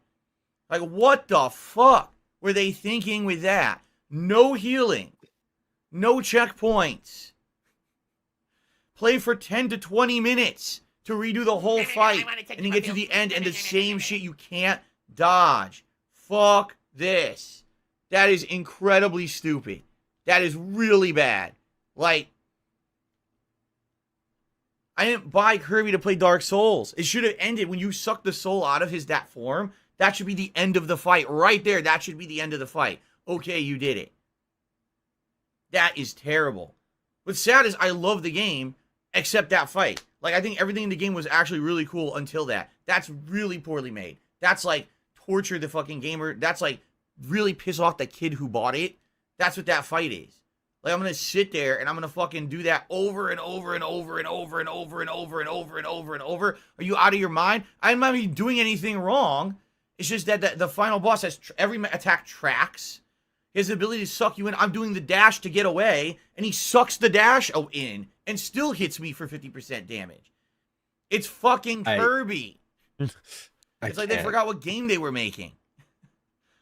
Like, what the fuck were they thinking with that? No healing, no checkpoints. Play for 10 to 20 minutes to redo the whole fight, and then get to the end and the same shit. You can't dodge. Fuck this. That is incredibly stupid. That is really bad. Like, I didn't buy Kirby to play Dark Souls. It should have ended when you suck the soul out of that form. That should be the end of the fight right there. That should be the end of the fight. Okay, you did it. That is terrible. What's sad is I love the game, except that fight. Like, I think everything in the game was actually really cool until that. That's really poorly made. That's like torture the fucking gamer. That's like really piss off the kid who bought it. That's what that fight is. Like, I'm going to sit there and I'm going to fucking do that over and over and over and over and over and over and over and over and over. Are you out of your mind? I'm not even doing anything wrong. It's just that the final boss has every attack tracks. His ability to suck you in. I'm doing the dash to get away, and he sucks the dash in and still hits me for 50% damage. It's fucking Kirby. It's like they forgot what game they were making.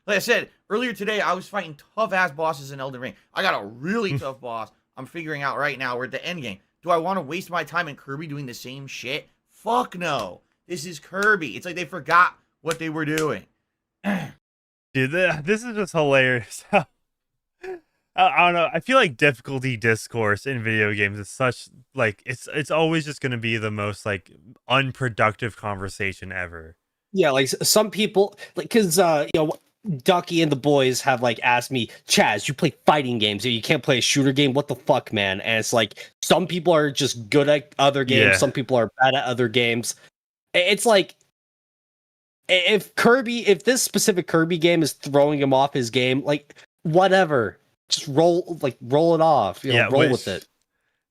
Like I said, earlier today, I was fighting tough-ass bosses in Elden Ring. I got a really tough boss I'm figuring out right now. We're at the end game. Do I want to waste my time in Kirby doing the same shit? Fuck no. This is Kirby. It's like they forgot what they were doing. Dude, this is just hilarious. I don't know. I feel like difficulty discourse in video games is such, like, it's always just going to be the most, like, unproductive conversation ever. Yeah, like, some people, like, because, you know, Ducky and the boys have, like, asked me, Chaz, you play fighting games, you can't play a shooter game, what the fuck, man? And it's like, some people are just good at other games, some people are bad at other games. It's like, if this specific Kirby game is throwing him off his game, like, whatever, just roll it off, roll with it.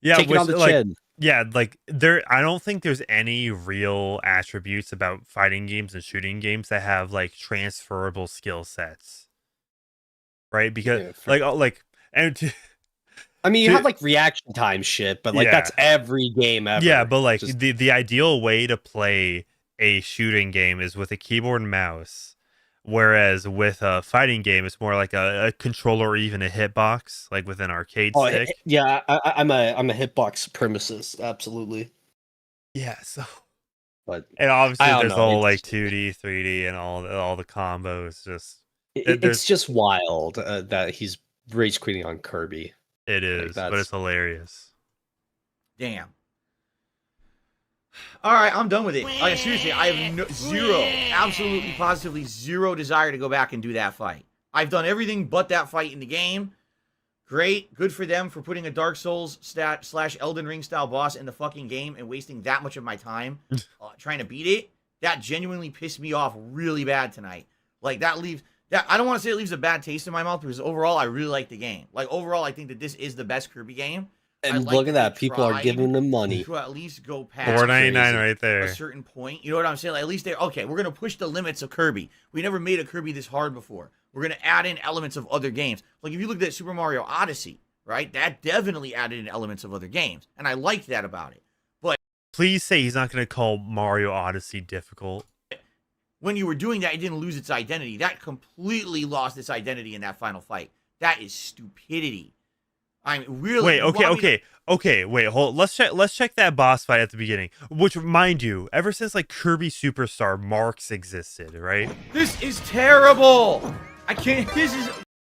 Yeah, take it on the chin. Yeah, like, I don't think there's any real attributes about fighting games and shooting games that have, like, transferable skill sets, right? Because I mean, you have, like, reaction time shit, but, like, that's every game ever. Yeah, but, like, the ideal way to play a shooting game is with a keyboard and mouse, whereas with a fighting game, it's more like a controller or even a hitbox, like with an arcade stick. Yeah, I'm a hitbox supremacist, absolutely. Yeah, so. But and obviously, there's all like 2D, 3D, and all the combos. Just it's just wild that he's rage quitting on Kirby. It is, but it's hilarious. Damn. All right, I'm done with it. Like, seriously, I have zero, absolutely positively zero desire to go back and do that fight. I've done everything but that fight in the game. Great, good for them for putting a Dark Souls / Elden Ring style boss in the fucking game and wasting that much of my time trying to beat it. That genuinely pissed me off really bad tonight. Like, I don't want to say it leaves a bad taste in my mouth, because overall I really like the game. Like, overall I think that this is the best Kirby game. And look at that, people are giving them money to at least go past $4.99 right there. A certain point. You know what I'm saying? Like, at least they're okay. We're gonna push the limits of Kirby. We never made a Kirby this hard before. We're gonna add in elements of other games. Like, if you looked at Super Mario Odyssey, right? That definitely added in elements of other games, and I liked that about it. But please say he's not gonna call Mario Odyssey difficult. When you were doing that, it didn't lose its identity. That completely lost its identity in that final fight. That is stupidity. I mean, really. Wait, okay. Wait, hold. Let's check that boss fight at the beginning. Which, mind you, ever since like Kirby Superstar, Marks existed, right? This is terrible. I can't. This is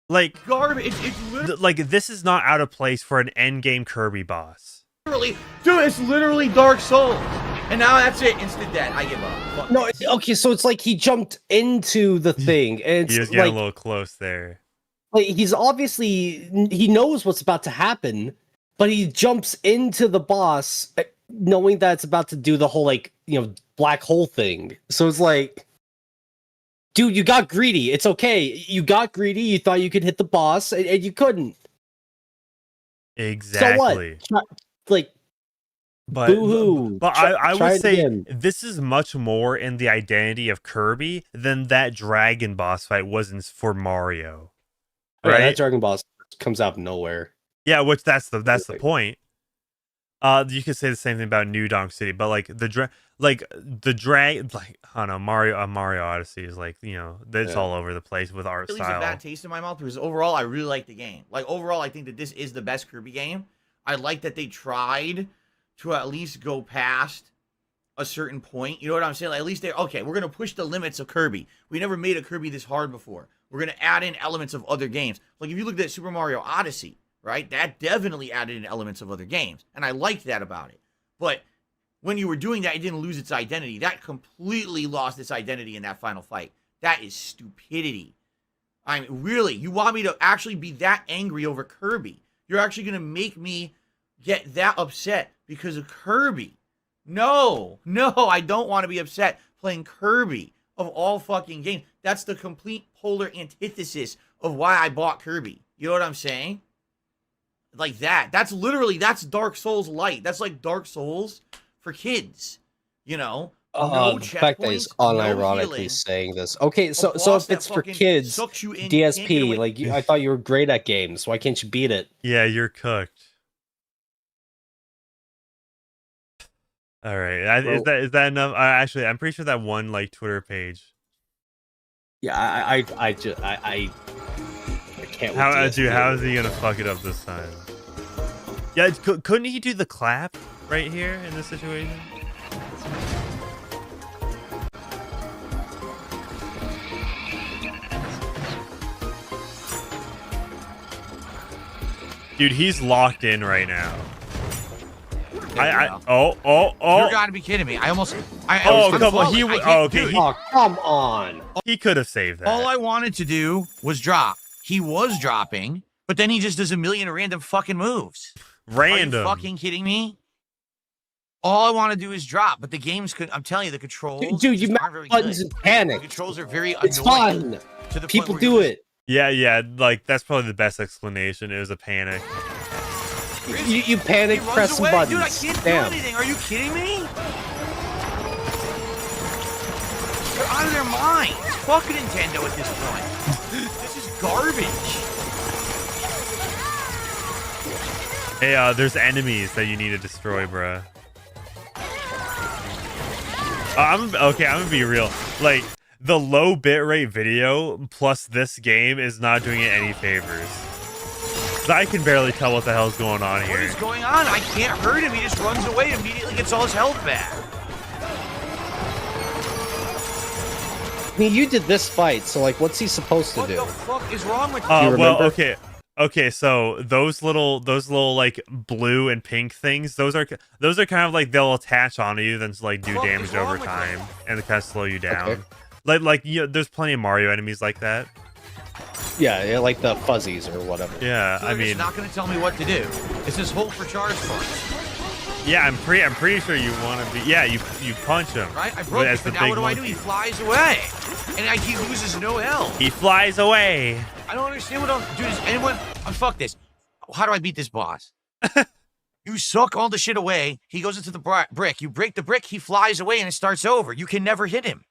like garbage. It's literally like, this is not out of place for an endgame Kirby boss. Dude, it's literally Dark Souls, and now that's it. Instant death. I give up. Fuck. No, okay, so it's like he jumped into the thing, and it's he was getting a little close there. Like, he's obviously, he knows what's about to happen, but he jumps into the boss knowing that it's about to do the whole, like, black hole thing. So it's like, dude, you got greedy. It's okay. You got greedy. You thought you could hit the boss, and you couldn't. Exactly. So what? Like, boo-hoo. But I would say this is much more in the identity of Kirby than that dragon boss fight wasn't for Mario. Right, that dragon boss comes out of nowhere. Yeah, which that's the point. You could say the same thing about New Donk City, but like I don't know, Mario Odyssey is like, it's all over the place with art style. It leaves a bad taste in my mouth, because overall I really like the game. Like, overall I think that this is the best Kirby game. I like that they tried to at least go past a certain point. You know what I'm saying? Like, at least we're gonna push the limits of Kirby. We never made a Kirby this hard before. We're going to add in elements of other games. Like, if you looked at Super Mario Odyssey, right? That definitely added in elements of other games. And I liked that about it. But when you were doing that, it didn't lose its identity. That completely lost its identity in that final fight. That is stupidity. I mean, really, you want me to actually be that angry over Kirby? You're actually going to make me get that upset because of Kirby? No, I don't want to be upset playing Kirby of all fucking games. That's the complete polar antithesis of why I bought Kirby. You know what I'm saying? Like that. That's Dark Souls light. That's like Dark Souls for kids. You know? The fact that he's unironically saying this. Okay, so if it's for kids, DSP, like I thought you were great at games. Why can't you beat it? Yeah, you're cooked. All right, is that enough? Actually, I'm pretty sure that one like Twitter page. Yeah, I can't. Dude, how is he gonna fuck it up this time? Yeah, couldn't he do the clap right here in this situation? Dude, he's locked in right now. Oh! You gotta be kidding me! Come on! Come on! He could have saved that. All I wanted to do was drop. He was dropping, but then he just does a million random fucking moves. Random? Are you fucking kidding me? All I want to do is drop, but the games could. I'm telling you, the controls. Dude, you aren't very buttons good. and panic. The controls are very It's annoying. fun. To the People point where do you're it. Yeah, like that's probably the best explanation. It was a panic. You panic, press some buttons. Dude, I can't do anything. Are you kidding me? They're out of their minds. Fuck Nintendo at this point. This is garbage. Hey, there's enemies that you need to destroy, bruh. I'm gonna be real. Like, the low bitrate video plus this game is not doing it any favors. I can barely tell what the hell's going on here. What is going on? I can't hurt him. He just runs away and immediately gets all his health back. I mean, you did this fight, so like, what's he supposed to do? What the fuck is wrong with you? Well, okay. So those little like blue and pink things, those are kind of like they'll attach onto you, then like do damage over time, and they kind of slow you down. Okay. Like there's plenty of Mario enemies like that. Yeah, like the fuzzies or whatever. Yeah, I mean, it's not going to tell me what to do. It's this hold for charge part. Yeah, I'm pretty sure you want to be. Yeah, you punch him. Right, I broke it, but now what do I do? He flies away, and he loses no health. He flies away. I don't understand what I'm. Dude, is anyone? Fuck this. How do I beat this boss? You suck all the shit away. He goes into the brick. You break the brick. He flies away, and it starts over. You can never hit him.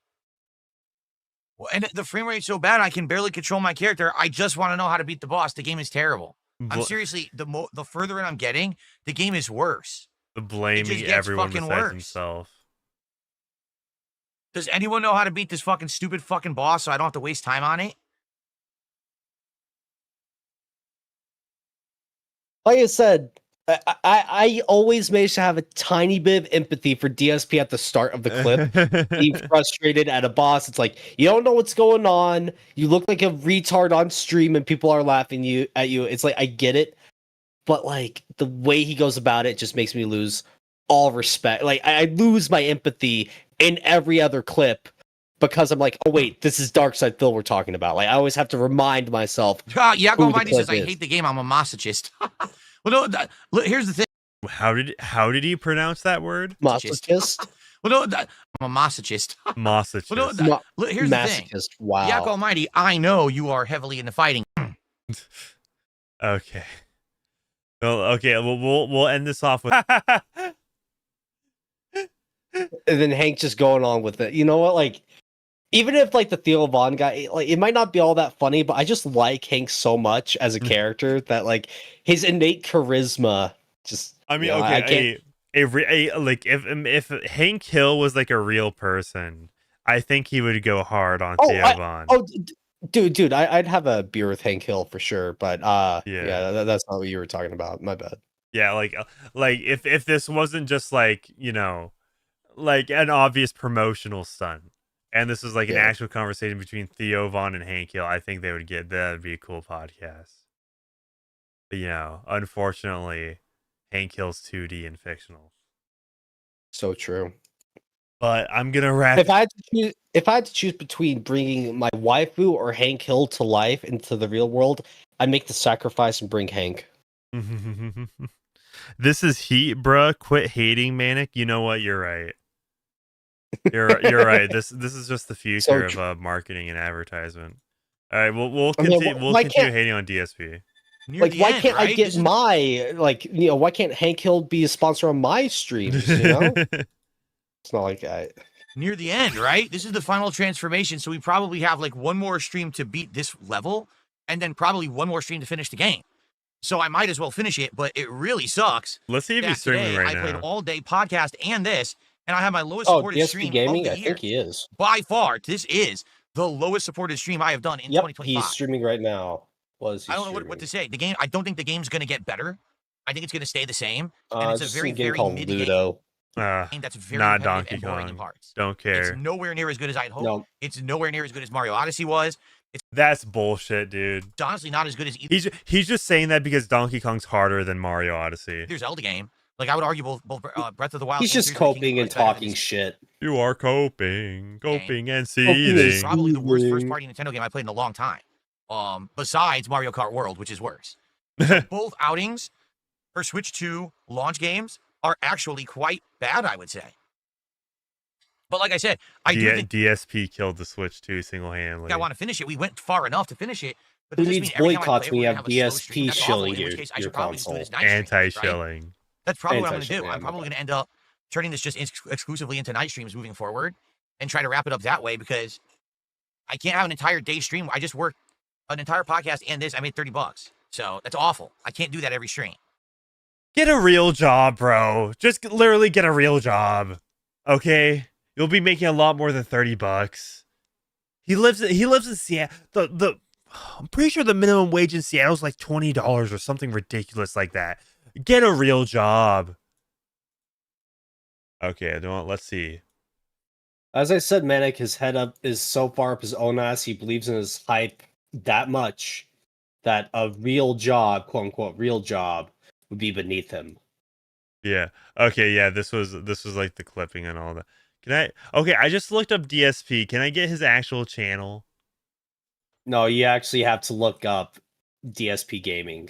And the frame rate's so bad, I can barely control my character. I just want to know how to beat the boss. The game is terrible. I'm seriously, the further in I'm getting, the game is worse. Blaming everyone besides himself. Does anyone know how to beat this fucking stupid fucking boss so I don't have to waste time on it? Like I said, I always manage to have a tiny bit of empathy for DSP at the start of the clip. Being frustrated at a boss. It's like, you don't know what's going on. You look like a retard on stream and people are laughing at you. It's like, I get it. But like the way he goes about it just makes me lose all respect. Like I lose my empathy in every other clip because I'm like, oh wait, this is Dark Side Phil we're talking about. Like I always have to remind myself. Yeah, Almighty says I hate the game. I'm a masochist. Well, no. Look, here's the thing. How did he pronounce that word? Masochist. Well, no, I'm a masochist. Masochist. Well, no, look, here's the thing. Wow. Yak Almighty, I know you are heavily into fighting. Okay. Well, okay. We'll end this off with. And then Hank just going on with it. You know what? Like, even if like the Theo Von guy, like it might not be all that funny, but I just like Hank so much as a character that like his innate charisma just. I mean, okay. Like if Hank Hill was like a real person, I think he would go hard on Theo Von. Dude, I'd have a beer with Hank Hill for sure. But yeah, that's not what you were talking about. My bad. Yeah, like if this wasn't just like, you know, like an obvious promotional stunt, and this was like an actual conversation between Theo Von and Hank Hill, I think they would get that would be a cool podcast. But, you know, unfortunately, Hank Hill's 2D and fictional. So true. But I'm gonna wrap. If I had to choose between bringing my waifu or Hank Hill to life into the real world, I'd make the sacrifice and bring Hank. This is heat, bruh. Quit hating, Manic. You know what? You're right. You're right. This is just the future of marketing and advertisement. All right, we'll continue. We'll continue hating on DSP. Like, why can't I get my why can't Hank Hill be a sponsor on my streams? You know, it's not like that. Near the end, right? This is the final transformation, so we probably have like one more stream to beat this level, and then probably one more stream to finish the game. So I might as well finish it, but it really sucks. Let's see if he's streaming right now. I played all day podcast and this, and I have my lowest supported stream Gaming? of the year. I think he is. By far, this is the lowest supported stream I have done in 2025. He's streaming right now. I don't know what to say. The game, I don't think the game's going to get better. I think it's going to stay the same. And it's a very mid game. That's very not Donkey Kong. Don't care. It's nowhere near as good as I'd hoped. No. It's nowhere near as good as Mario Odyssey was. That's bullshit, dude. It's honestly not as good as either. He's just saying that because Donkey Kong's harder than Mario Odyssey. There's Zelda game. Like, I would argue both Breath of the Wild. He's just coping and talking shit. You are coping and seething. Probably the worst first-party Nintendo game I played in a long time. Besides Mario Kart World, which is worse. So both outings for Switch 2 launch games are actually quite bad, I would say. But like I said, I do think DSP killed the Switch 2 single-handedly. I want to finish it. We went far enough to finish it. But who needs boycotts when you have DSP shilling your console? Anti-shilling. That's probably what I'm going to do. I'm probably going to end up turning this just exclusively into night streams moving forward and try to wrap it up that way because I can't have an entire day stream. I just worked an entire podcast and this. I made $30. So that's awful. I can't do that every stream. Get a real job, bro. Just literally get a real job. Okay? You'll be making a lot more than $30. He lives in Seattle. I'm pretty sure the minimum wage in Seattle is like $20 or something ridiculous like that. Get a real job. Okay, let's see. As I said, Manic, his head up is so far up his own ass. He believes in his hype that much that a real job, quote unquote, real job, would be beneath him. Yeah. Okay. Yeah. This was like the clipping and all that. Okay, I just looked up DSP. Can I get his actual channel? No, you actually have to look up DSP Gaming.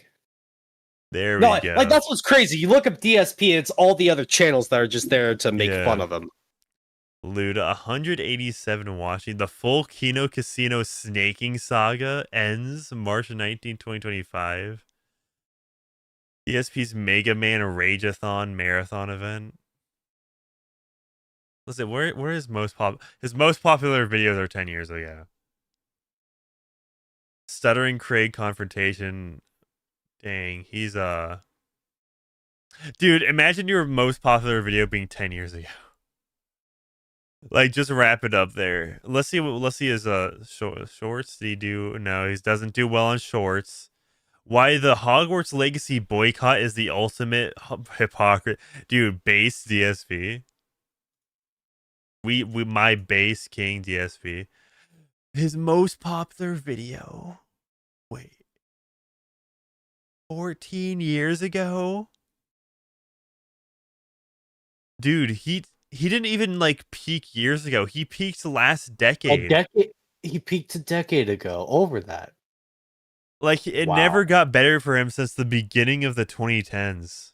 There we go. Like, that's what's crazy. You look up DSP, it's all the other channels that are just there to make fun of him. Luda, 187 watching. The full Kino Casino snaking saga ends March 19, 2025. DSP's Mega Man Rageathon marathon event. Listen, where is his most popular videos are 10 years ago. Stuttering Craig confrontation. Dang, he's dude, imagine your most popular video being 10 years ago. Like, just wrap it up there. Let's see his shorts. Did he do? No, he doesn't do well on shorts. Why the Hogwarts Legacy boycott is the ultimate hypocrite. Dude, base DSP. My base king DSP. His most popular video. Wait. 14 years ago? Dude, he didn't even like peak years ago. He peaked last decade. He peaked a decade ago. Over that. Like, it never got better for him since the beginning of the 2010s.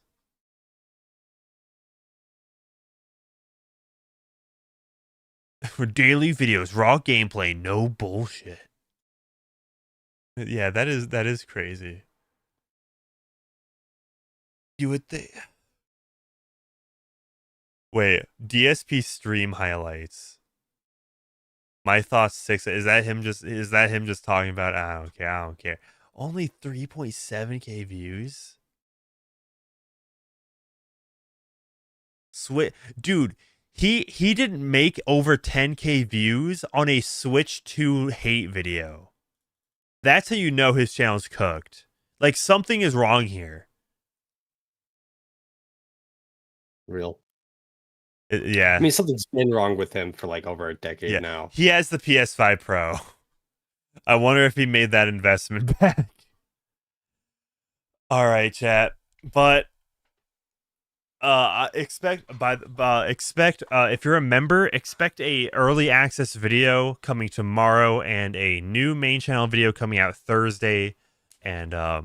For daily videos, raw gameplay, no bullshit. Yeah, that is crazy. You would think. Wait, DSP stream highlights. My thoughts 6. Is that him just talking about I don't care. Only 3.7k views? Dude, he didn't make over 10k views on a Switch 2 hate video. That's how you know his channel's cooked. Like, something is wrong here. Real. Yeah. I mean, something's been wrong with him for like over a decade now. He has the PS5 Pro. I wonder if he made that investment back. All right, chat. But Expect if you're a member, expect a early access video coming tomorrow and a new main channel video coming out Thursday, and a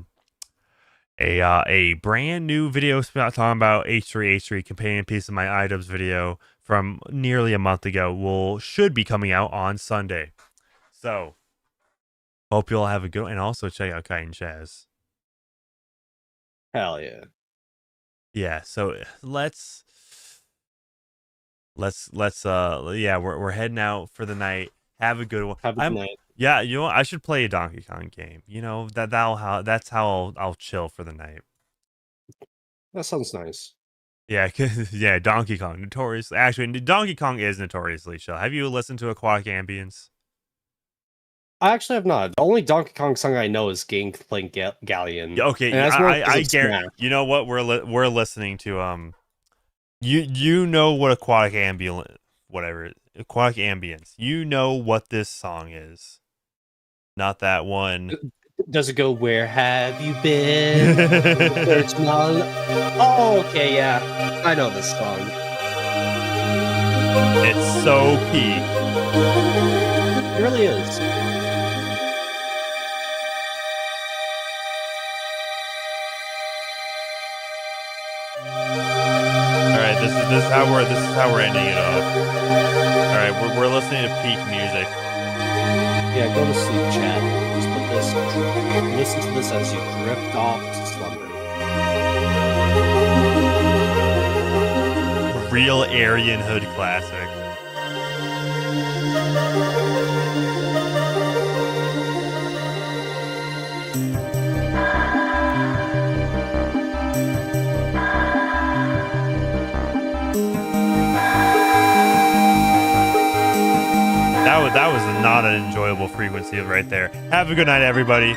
brand new video talking about H3H3 companion piece of my Idubbbz video from nearly a month ago should be coming out on Sunday. So hope you'll have a good one, and also check out Kite and Chaz. Hell yeah. Yeah, so let's yeah, we're heading out for the night. Have a good one. Have a good night. Yeah, you know what? I should play a Donkey Kong game. You know, that's how I'll chill for the night. That sounds nice. Yeah, yeah, Donkey Kong notoriously. Actually, Donkey Kong is notoriously chill. Have you listened to Aquatic Ambience? I actually have not. The only Donkey Kong song I know is Gangplank Galleon. Yeah, okay, I guarantee. You know what? We're listening to You know what Aquatic Ambience. You know what this song is. Not that one. Does it go, where have you been? Oh, okay, yeah. I know this song. It's so peak. It really is. Alright, this is how we're ending it off. Alright, we're listening to peak music. Yeah, go to sleep, chat. Just put this, listen to this as you drift off to slumber. Real Aryan Hood classic. That was not an enjoyable frequency right there. Have a good night, everybody.